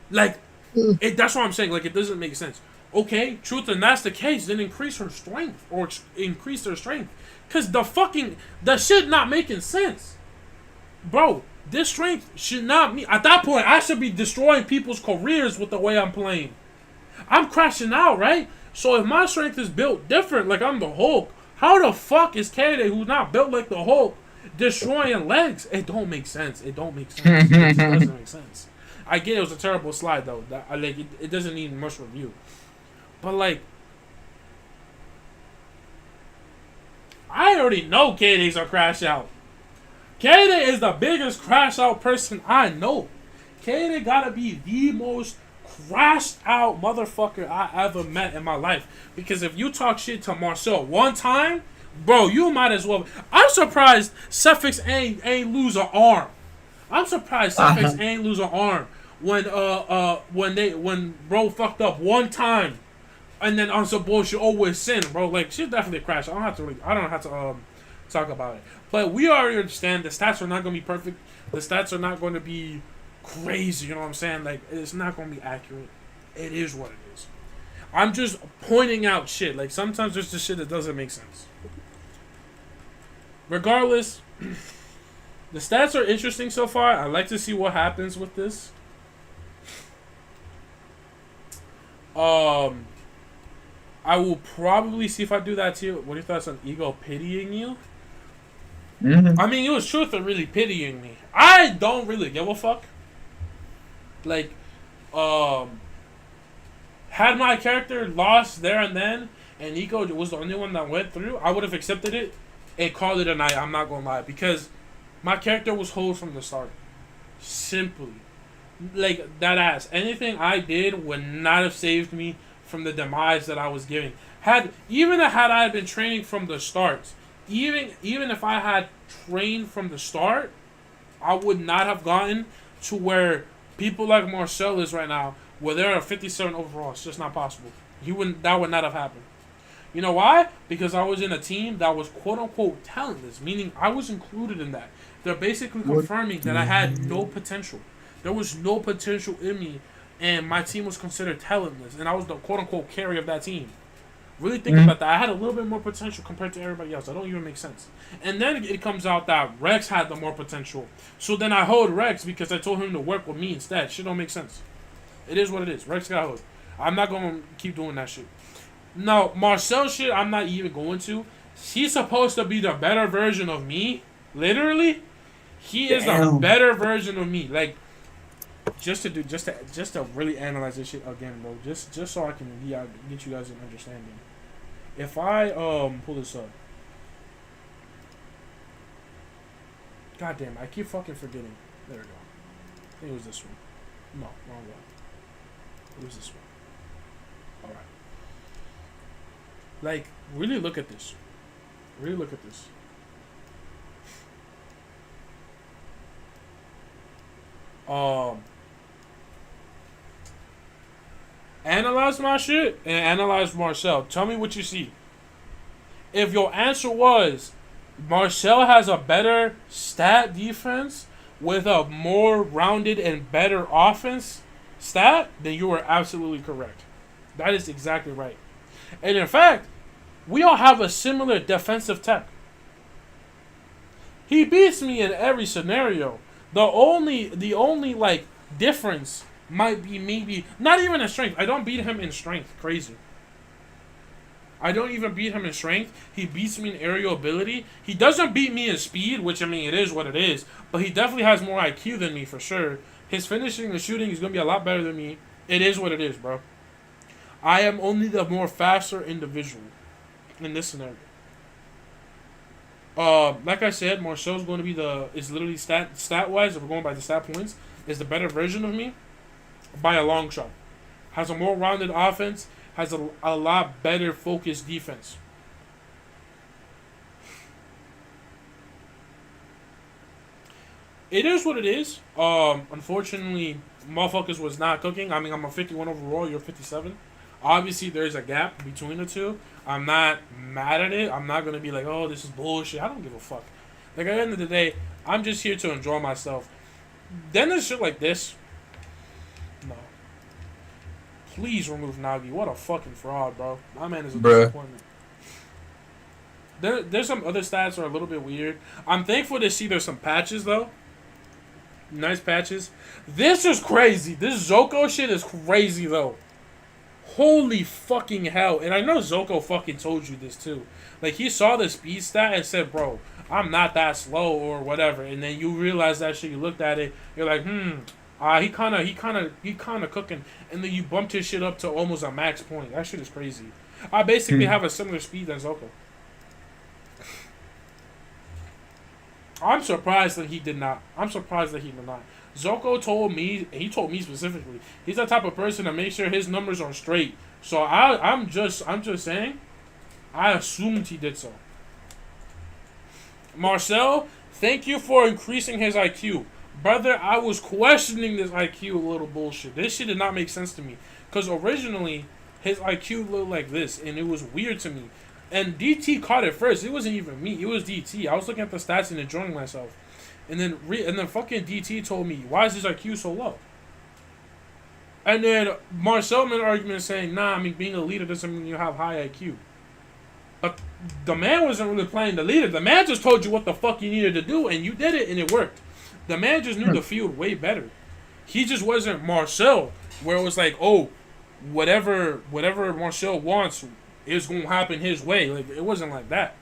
like, that's what I'm saying. Like it doesn't make sense. Okay, truth, and that's the case. Then increase her strength or increase her strength, cause the shit not making sense, bro. This strength should not be. At that point, I should be destroying people's careers with the way I'm playing. I'm crashing out, right? So if my strength is built different, like I'm the Hulk, how the fuck is Kade, who's not built like the Hulk, destroying legs? It don't make sense. It don't make sense. It doesn't make sense. I get it was a terrible slide though. It doesn't need much review. But like, I already know Kade's a crash out. Kade is the biggest crash out person I know. Kade gotta be the most crashed out motherfucker I ever met in my life. Because if you talk shit to Marcel one time, bro, you might as well. I'm surprised Suffix ain't lose an arm. I'm surprised Suffix ain't lose an arm when bro fucked up one time, and then on some bullshit always sin, bro. Like she's definitely a crash. I don't have to talk about it. But we already understand the stats are not going to be perfect. The stats are not going to be crazy, you know what I'm saying? Like, it's not going to be accurate. It is what it is. I'm just pointing out shit. Like, sometimes there's just shit that doesn't make sense. Regardless, the stats are interesting so far. I'd like to see what happens with this. I will probably see if I do that too. What are your thoughts on Ego pitying you? I mean, it was Truth of really pitying me. I don't really give a fuck. Like, um, had my character lost there and then, and Nico was the only one that went through, I would have accepted it and called it a night. I'm not gonna lie, because my character was whole from the start. Simply, like that ass. Anything I did would not have saved me from the demise that I was giving. Had I been training from the start, even if I had trained from the start, I would not have gotten to where people like Marcel is right now, where they're a 57 overall. It's just not possible. He wouldn't. That would not have happened. You know why? Because I was in a team that was quote unquote talentless, meaning I was included in that. They're basically What? confirming that I had no potential. There was no potential in me, and my team was considered talentless, and I was the quote unquote carry of that team. Really think Mm-hmm. about that. I had a little bit more potential compared to everybody else. That don't even make sense. And then it comes out that Rex had the more potential. So then I hold Rex because I told him to work with me instead. Shit don't make sense. It is what it is. Rex got hold. I'm not gonna keep doing that shit. No, Marcel shit, I'm not even going to. He's supposed to be the better version of me. Literally, he is the Damn. better version of me. Like, just to really analyze this shit again, bro. Just so I can get you guys an understanding. If I pull this up, god damn, I keep fucking forgetting. There we go. I think it was this one. No, wrong one. It was this one. All right. Like, really look at this. Really look at this. Um, Analyze my shit and analyze Marcel. Tell me what you see. If your answer was Marcel has a better stat defense with a more rounded and better offense stat, then you are absolutely correct. That is exactly right. And in fact, we all have a similar defensive tech. He beats me in every scenario. The only like difference might be maybe not even in strength. I don't beat him in strength. Crazy. I don't even beat him in strength. He beats me in aerial ability. He doesn't beat me in speed, which I mean it is what it is. But he definitely has more IQ than me for sure. His finishing and shooting is gonna be a lot better than me. It is what it is, bro. I am only the more faster individual in this scenario. Like I said, Marcel's going to be is literally stat wise. If we're going by the stat points, is the better version of me by a long shot. Has a more rounded offense. Has a lot better focused defense. It is what it is. Unfortunately, motherfuckers was not cooking. I mean, I'm a 51 overall. You're 57. Obviously, there's a gap between the two. I'm not mad at it. I'm not gonna be like, oh, this is bullshit. I don't give a fuck. Like at the end of the day, I'm just here to enjoy myself. Then there's shit like this. No. Please remove Nagi. What a fucking fraud, bro. My man is a Bruh. disappointment. There's some other stats that are a little bit weird. I'm thankful to see there's some patches though. Nice patches. This is crazy. This Zoko shit is crazy though. Holy fucking hell. And I know Zoko fucking told you this too. Like he saw the speed stat and said, bro, I'm not that slow or whatever. And then you realize that shit, you looked at it, you're like, he kinda cooking. And then you bumped his shit up to almost a max point. That shit is crazy. I basically have a similar speed as Zoko. I'm surprised that he did not. Zoko told me, he told me specifically, he's the type of person to make sure his numbers are straight. So I'm just saying, I assumed he did so. Marcel, thank you for increasing his IQ. Brother, I was questioning this IQ a little bullshit. This shit did not make sense to me. Because originally, his IQ looked like this, and it was weird to me. And DT caught it first. It wasn't even me. It was DT. I was looking at the stats and enjoying myself. And then fucking DT told me, why is his IQ so low? And then Marcel made an argument saying, nah, I mean, being a leader doesn't mean you have high IQ. But the man wasn't really playing the leader. The man just told you what the fuck you needed to do, and you did it, and it worked. The man just knew the field way better. He just wasn't Marcel, where it was like, oh, whatever Marcel wants is going to happen his way. Like, it wasn't like that.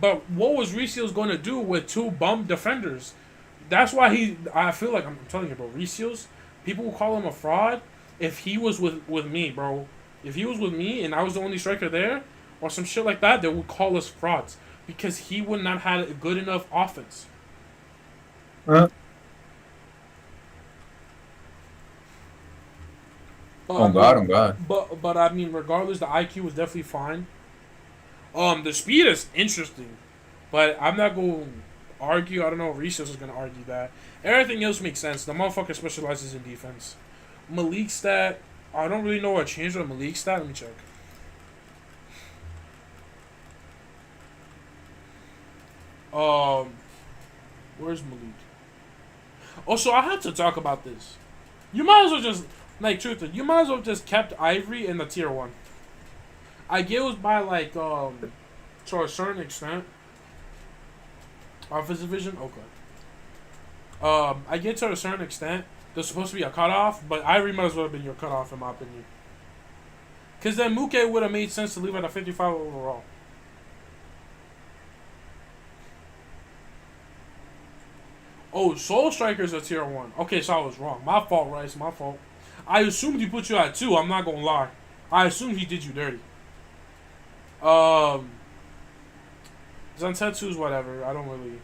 But what was Reseals going to do with two bum defenders? That's why I feel like, I'm telling you, bro, Reseals, People will call him a fraud if he was with me, bro. If he was with me and I was the only striker there, or some shit like that, they would call us frauds because he would not have a good enough offense. Uh, But I oh God, mean, oh God. but I mean, regardless, the IQ was definitely fine. The speed is interesting, but I'm not going to argue. I don't know if Reese is going to argue that. Everything else makes sense. The motherfucker specializes in defense. Malik stat, I don't really know what changed on Malik stat. Let me check. Um, where's Malik? Also, I had to talk about this. You might as well just like truth. You might as well just kept Ivory in the tier 1. I get it was by like to a certain extent. Offensive vision, okay. I get to a certain extent. There's supposed to be a cutoff, but Ivory might as well have been your cutoff in my opinion. Cause then Muke would have made sense to leave at a 55 overall. Oh, Soul Striker's a tier 1. Okay, so I was wrong. My fault, Rice. My fault. I assumed he put you at 2. I'm not gonna lie. I assumed he did you dirty. Um, Zantetsu's whatever. I don't really.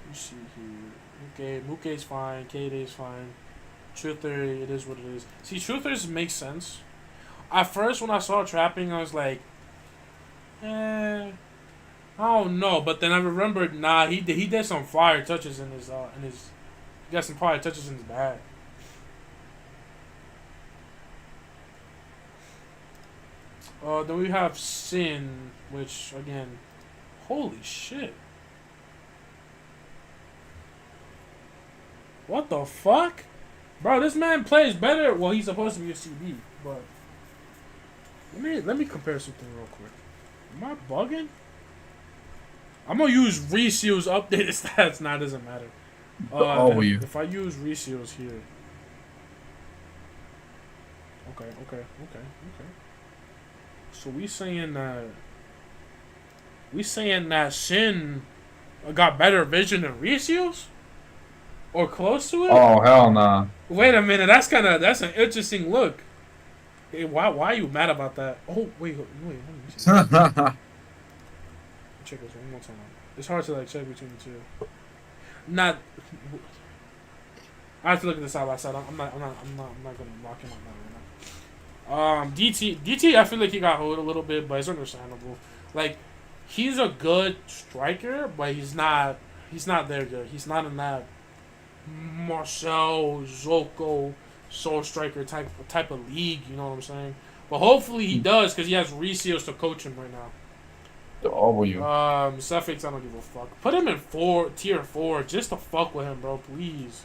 Let's see here. Muke's fine. K-Day's fine. Truther, it is what it is. See, Truthers makes sense. At first, when I saw trapping, I was like, I don't know. But then I remembered, nah, he did some fire touches in his he got some fire touches in his bag. Then we have Sin, which again, holy shit. What the fuck? Bro, this man plays better. Well, he's supposed to be a CB, but let me compare something real quick. Am I bugging? I'm gonna use Reseal's updated stats. Nah, it doesn't matter. Oh, you. If I use Reseal's here. Okay. So we saying that Sin got better vision than Reseal's? Or close to it? Oh hell nah. Wait a minute, that's an interesting look. Hey, why are you mad about that? Oh wait, let me see. Check this one more time. It's hard to like check between the two. Not. I have to look at this side by side. I'm not gonna lock in on that right now. DT, I feel like he got hold a little bit, but it's understandable. Like, he's a good striker, but he's not there good. He's not in that Marcel, Zoko, Soul Striker type of league, you know what I'm saying? But hopefully he does, because he has Reseals to coach him right now. W. Suffix, I don't give a fuck. Put him in tier 4, just to fuck with him, bro, please.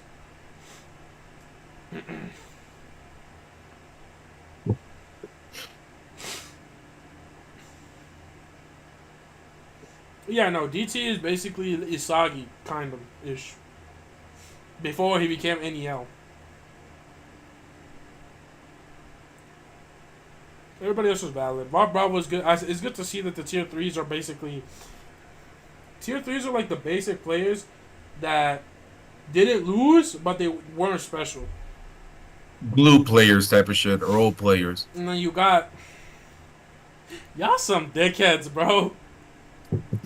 Yeah, no, DT is basically Isagi, kind of, ish. Before he became NEL. Everybody else was valid. Bob was good. It's good to see that the tier 3s are basically... Tier 3s are like the basic players that didn't lose, but they weren't special. Blue players type of shit, or old players. And then you got... Y'all some dickheads, bro.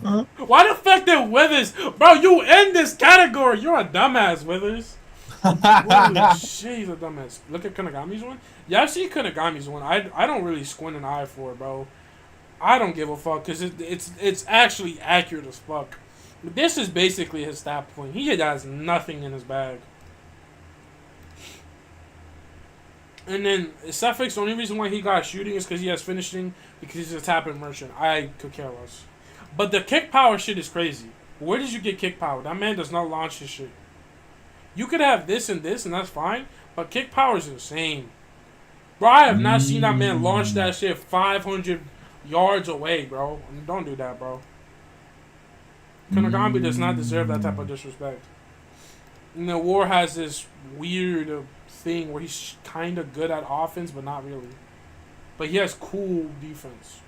Huh? Why the fuck did Withers... Bro, you in this category. You're a dumbass, Withers. Holy shit, he's a dumbass. Look at Kunagami's one. Yeah, I've seen Kunagami's one. I don't really squint an eye for it, bro. I don't give a fuck because it's actually accurate as fuck. This is basically his stat point. He has nothing in his bag. And then Suffix, the only reason why he got shooting is because he has finishing, because he's a tapping merchant. I could care less. But the kick power shit is crazy. Where did you get kick power? That man does not launch his shit. You could have this, and that's fine, but kick power is insane. Bro, I have not seen that man launch that shit 500 yards away, bro. I mean, don't do that, bro. Kunagami does not deserve that type of disrespect. And the War has this weird thing where he's kind of good at offense, but not really. But he has cool defense.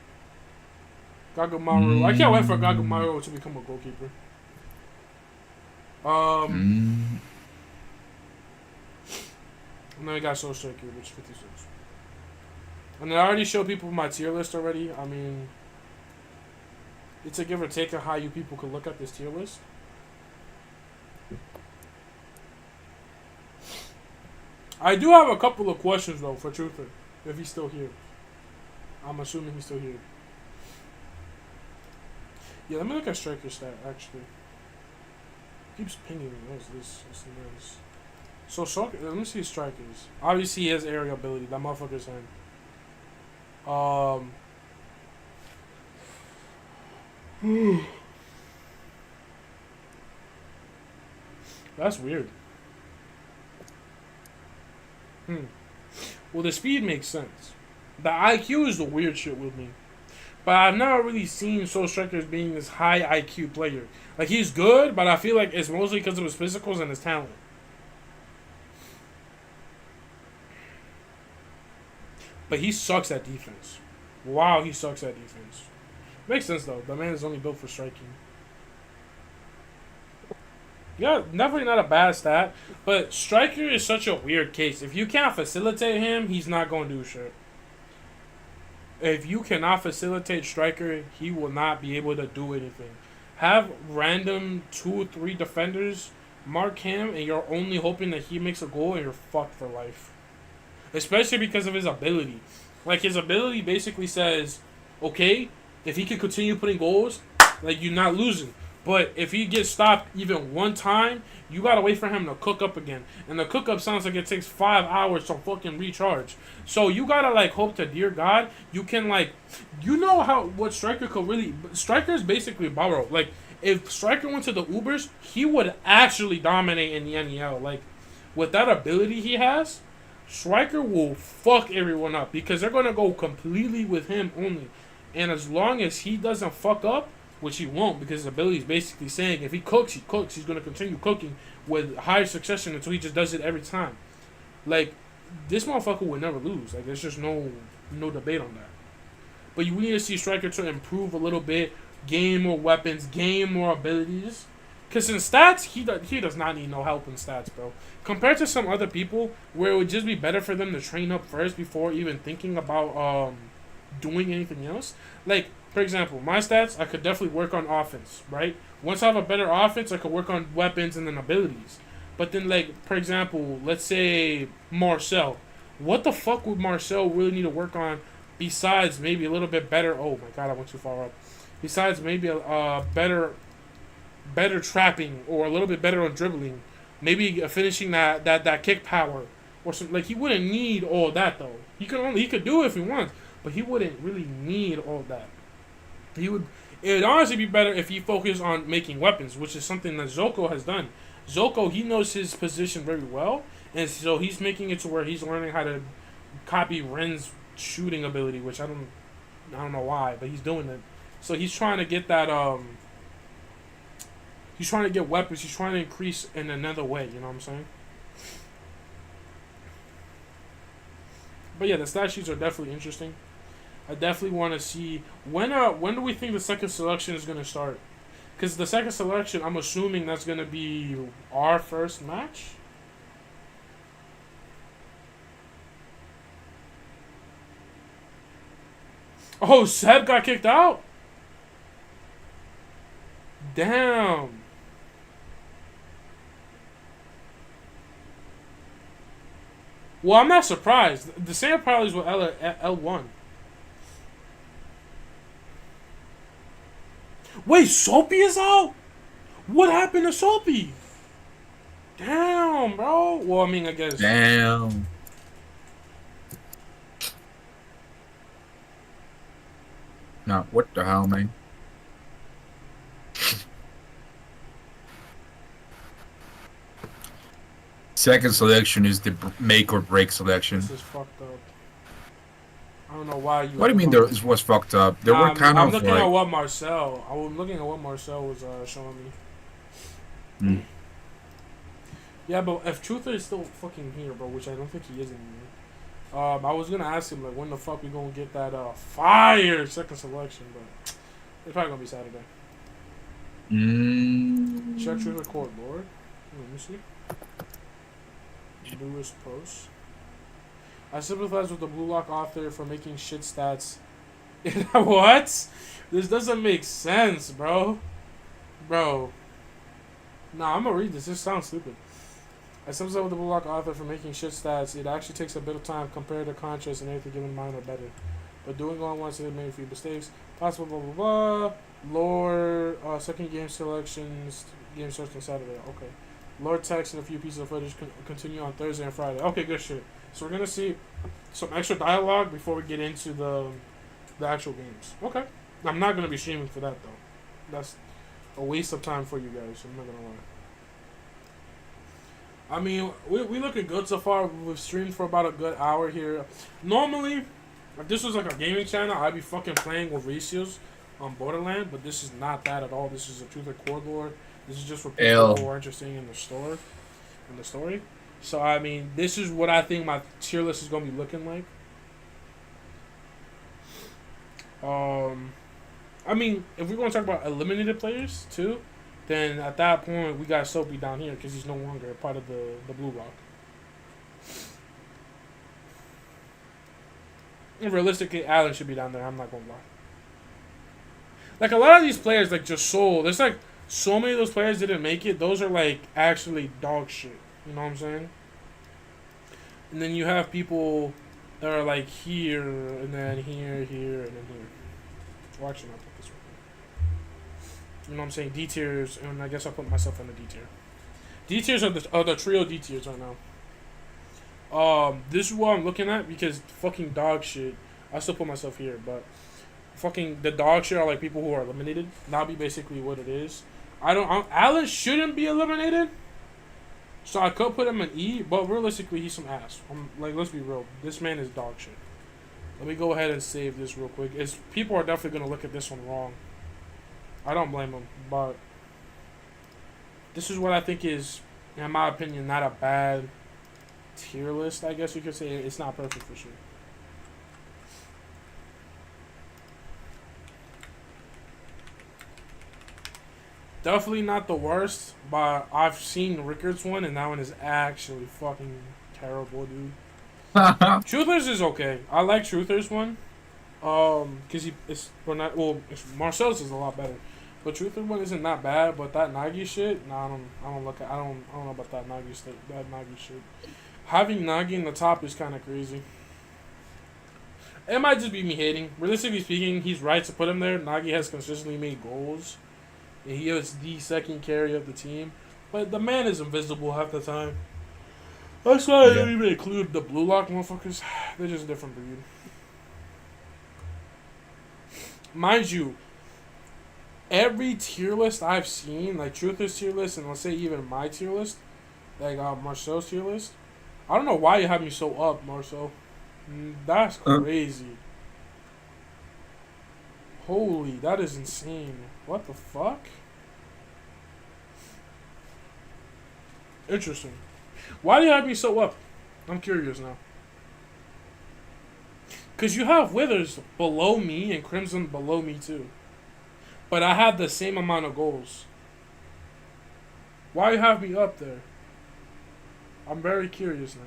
Gagamaru. I can't wait for Gagamaru to become a goalkeeper. Um, Mm. and then I got Soul Striker, which is 56. And then I already showed people my tier list already. I mean, it's a give or take of how you people could look at this tier list. I do have a couple of questions though for Truther, if he's still here. I'm assuming he's still here. Yeah, let me look at Striker stat actually. Keeps pinging me. What is this? What's this? So Striker, let me see his strikers. Obviously, he has aerial ability. That motherfucker's him. That's weird. Well, the speed makes sense. The IQ is the weird shit with me. But I've never really seen Soul Striker as being this high IQ player. Like, he's good, but I feel like it's mostly because of his physicals and his talent. But he sucks at defense. Wow, he sucks at defense. Makes sense, though. The man is only built for striking. Yeah, definitely not a bad stat. But Striker is such a weird case. If you can't facilitate him, he's not going to do shit. If you cannot facilitate Striker, he will not be able to do anything. Have random 2 or 3 defenders mark him, and you're only hoping that he makes a goal, and you're fucked for life. Especially because of his ability. Like, his ability basically says, okay, if he can continue putting goals, like, you're not losing. But if he gets stopped even one time, you gotta wait for him to cook up again. And the cook up sounds like it takes 5 hours to fucking recharge. So you gotta, like, hope to dear God you can, like, you know how what Striker could really. Striker is basically borrow. Like, if Striker went to the Ubers, he would actually dominate in the NEL. Like, with that ability he has, Striker will fuck everyone up because they're gonna go completely with him only. And as long as he doesn't fuck up, which he won't because his ability is basically saying if he cooks, he cooks. He's going to continue cooking with higher succession until he just does it every time. Like, this motherfucker would never lose. Like, there's just no debate on that. But you need to see Striker to improve a little bit, gain more weapons, gain more abilities. Because in stats, he does not need no help in stats, bro. Compared to some other people where it would just be better for them to train up first before even thinking about doing anything else. Like, for example, my stats, I could definitely work on offense, right? Once I have a better offense, I could work on weapons and then abilities. But then, like, for example, let's say Marcel. What the fuck would Marcel really need to work on besides maybe a little bit better? Oh my god, I went too far up. Besides maybe a better trapping or a little bit better on dribbling, maybe finishing that kick power or something. Like, he wouldn't need all that though. He could do it if he wants, but he wouldn't really need all that. He would. It would honestly be better if he focused on making weapons, which is something that Zoko has done. Zoko, he knows his position very well, and so he's making it to where he's learning how to copy Ren's shooting ability, which I don't know why, but he's doing it. So he's trying to get that. He's trying to get weapons. He's trying to increase in another way. You know what I'm saying? But yeah, the stat sheets are definitely interesting. I definitely want to see when do we think the second selection is gonna start? Because the second selection, I'm assuming that's gonna be our first match. Oh, Seb got kicked out. Damn. Well, I'm not surprised. The same probably is with L1. Wait, Soapy is out? What happened to Soapy? Damn, bro. Well, I mean, I guess. Damn. No, what the hell, man? Second selection is the make or break selection. This is fucked up. I don't know why you. What do you mean this was fucked up? There were kind I'm of looking like... at what Marcel. I was looking at what Marcel was showing me. Mm. Yeah, but if Truther is still fucking here, bro, which I don't think he is anymore. I was gonna ask him like when the fuck we gonna get that fire second selection, but it's probably gonna be Saturday. Check TrutherCord, Lord. Let me see. Newest post. I sympathize with the Blue Lock author for making shit stats. What? This doesn't make sense, bro. Bro. Nah, I'm gonna read this. This sounds stupid. I sympathize with the Blue Lock author for making shit stats. It actually takes a bit of time compared to contrast and anything given mine are better. But doing all once it made a few mistakes. Possible blah blah blah. Lore, second game selections, game starts on Saturday. Okay. Lore text and a few pieces of footage continue on Thursday and Friday. Okay, good shit. So we're gonna see some extra dialogue before we get into the actual games. Okay. I'm not gonna be streaming for that though. That's a waste of time for you guys. I'm not gonna lie. I mean, we looking good so far. We've streamed for about a good hour here. Normally, if this was like a gaming channel, I'd be fucking playing with ratios on Borderland, but this is not that at all. This is a TrutherCord lore. This is just for people who are interested in the story. So I mean, this is what I think my tier list is gonna be looking like. I mean, if we're gonna talk about eliminated players too, then at that point we got Soapy down here because he's no longer a part of the Blue Lock. And realistically, Allen should be down there. I'm not gonna lie. Like a lot of these players, like just Soul, there's like so many of those players didn't make it. Those are like actually dog shit. You know what I'm saying? And then you have people that are like here and then here, and then here. Well, actually, I'll put this one. You know what I'm saying? D tiers, and I guess I'll put myself in the D tier. D tiers are the trio D tiers right now. This is what I'm looking at because fucking dog shit. I still put myself here, but fucking the dog shit are like people who are eliminated. That'll be basically what it is. Allen shouldn't be eliminated, so I could put him in E, but realistically he's some ass. Like, let's be real. This man is dog shit. Let me go ahead and save this real quick. People are definitely gonna look at this one wrong. I don't blame them, but this is what I think is, in my opinion, not a bad tier list. I guess you could say it's not perfect for sure. Definitely not the worst, but I've seen Rickard's one, and that one is actually fucking terrible, dude. Truthers is okay. I like Truthers one, because Marcel's is a lot better, but Truther one isn't that bad. But that Nagi shit, nah, I don't know about that Nagi shit. Having Nagi in the top is kind of crazy. It might just be me hating. Realistically speaking, he's right to put him there. Nagi has consistently made goals. And he is the second carry of the team. But the man is invisible half the time. That's why I didn't even include the Blue Lock motherfuckers. They're just a different breed. Mind you, every tier list I've seen, like Truther's tier list, and let's say even my tier list, like Marcel's tier list, I don't know why you have me so up, Marcel. That's crazy. Holy, that is insane. What the fuck? Interesting. Why do you have me so up? I'm curious now. Because you have Withers below me and Crimson below me too. But I have the same amount of goals. Why you have me up there? I'm very curious now.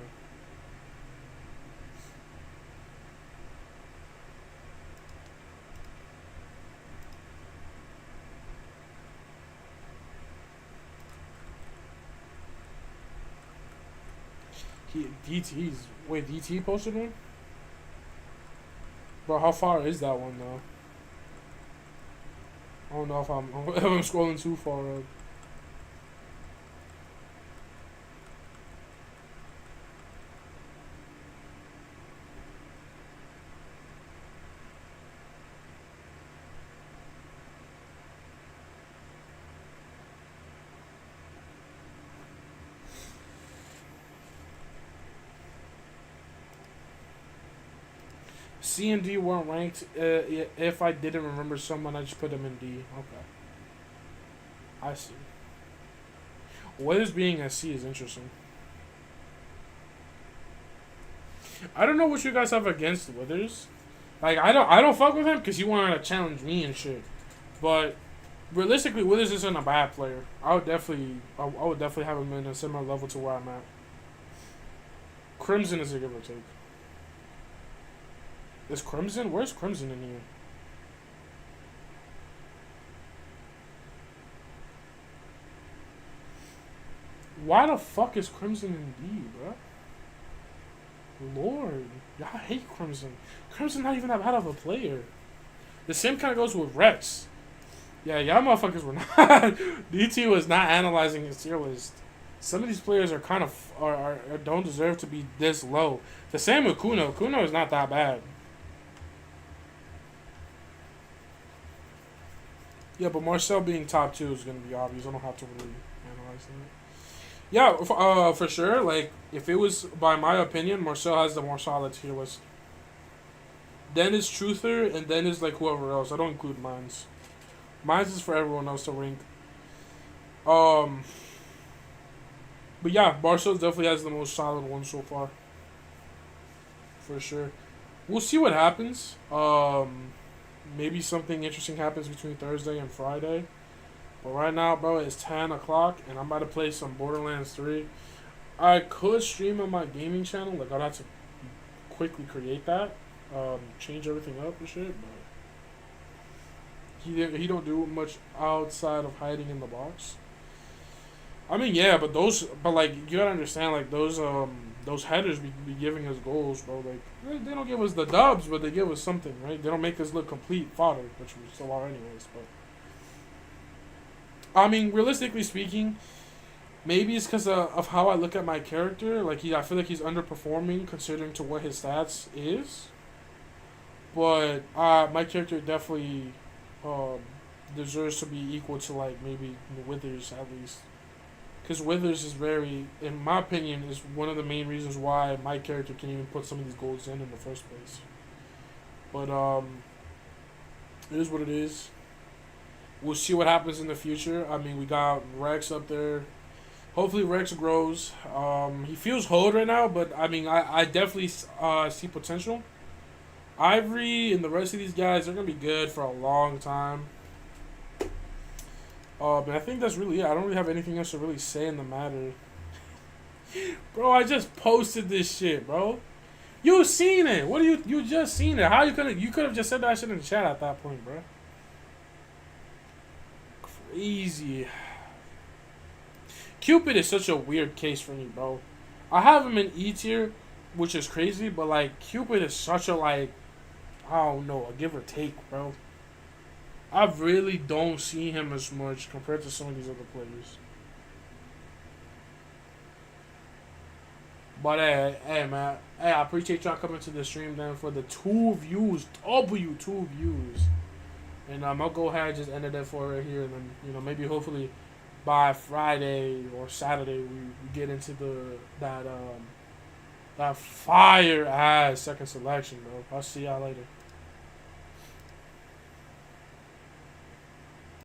DT posted one? Bro, how far is that one though? I don't know if I'm scrolling too far up. C and D weren't ranked. If I didn't remember someone, I just put them in D. Okay. I see. Withers being a C is interesting. I don't know what you guys have against Withers. Like, I don't fuck with him because he wanted to challenge me and shit. But Realistically, Withers isn't a bad player. I would definitely have him in a similar level to where I'm at. Crimson is a give or take. Is Crimson? Where's Crimson in here? Why the fuck is Crimson in D, bro? Lord, y'all hate Crimson. Crimson not even that bad of a player. The same kind of goes with Rex. Yeah, y'all motherfuckers were not. DT was not analyzing his tier list. Some of these players are kind of are don't deserve to be this low. The same with Kuno. Kuno is not that bad. Yeah, but Marcel being top two is gonna be obvious. I don't have to really analyze that. Yeah, for sure. Like, if it was by my opinion, Marcel has the more solid tier list. Then is Truther, and then is like whoever else. I don't include mines. Mines is for everyone else to rank. Um, but yeah, Marcel definitely has the most solid one so far. For sure. We'll see what happens. Maybe something interesting happens between Thursday and Friday. But right now, bro, it's 10 o'clock, and I'm about to play some Borderlands 3. I could stream on my gaming channel. Like, I'd have to quickly create that. Change everything up and shit. But he don't do much outside of hiding in the box. I mean, yeah, but like, you gotta understand, like, those headers be giving us goals, bro. Like, they don't give us the dubs, but they give us something, right? They don't make us look complete fodder, which we still are anyways, but. I mean, realistically speaking, maybe it's because of how I look at my character. Like, I feel like he's underperforming considering to what his stats is. But my character definitely um, deserves to be equal to, like, maybe Withers at least. Because Withers is very, in my opinion, is one of the main reasons why my character can even put some of these goals in the first place. But it is what it is. We'll see what happens in the future. I mean, we got Rex up there. Hopefully Rex grows. He feels hold right now, but I mean, I definitely see potential. Ivory and the rest of these guys, they're going to be good for a long time. But I think that's really it. I don't really have anything else to really say in the matter. Bro, I just posted this shit, bro. You seen it. What do you just seen it. How you could have just said that shit in the chat at that point, bro. Crazy. Cupid is such a weird case for me, bro. I have him in E tier, which is crazy, but like Cupid is such a like, I don't know, a give or take, bro. I really don't see him as much compared to some of these other players. But hey man, hey, I appreciate y'all coming to the stream then for the 2 views, W2 views. And I'll go ahead and just end it for right here, and then maybe hopefully by Friday or Saturday we get into that fire ass second selection, bro. I'll see y'all later.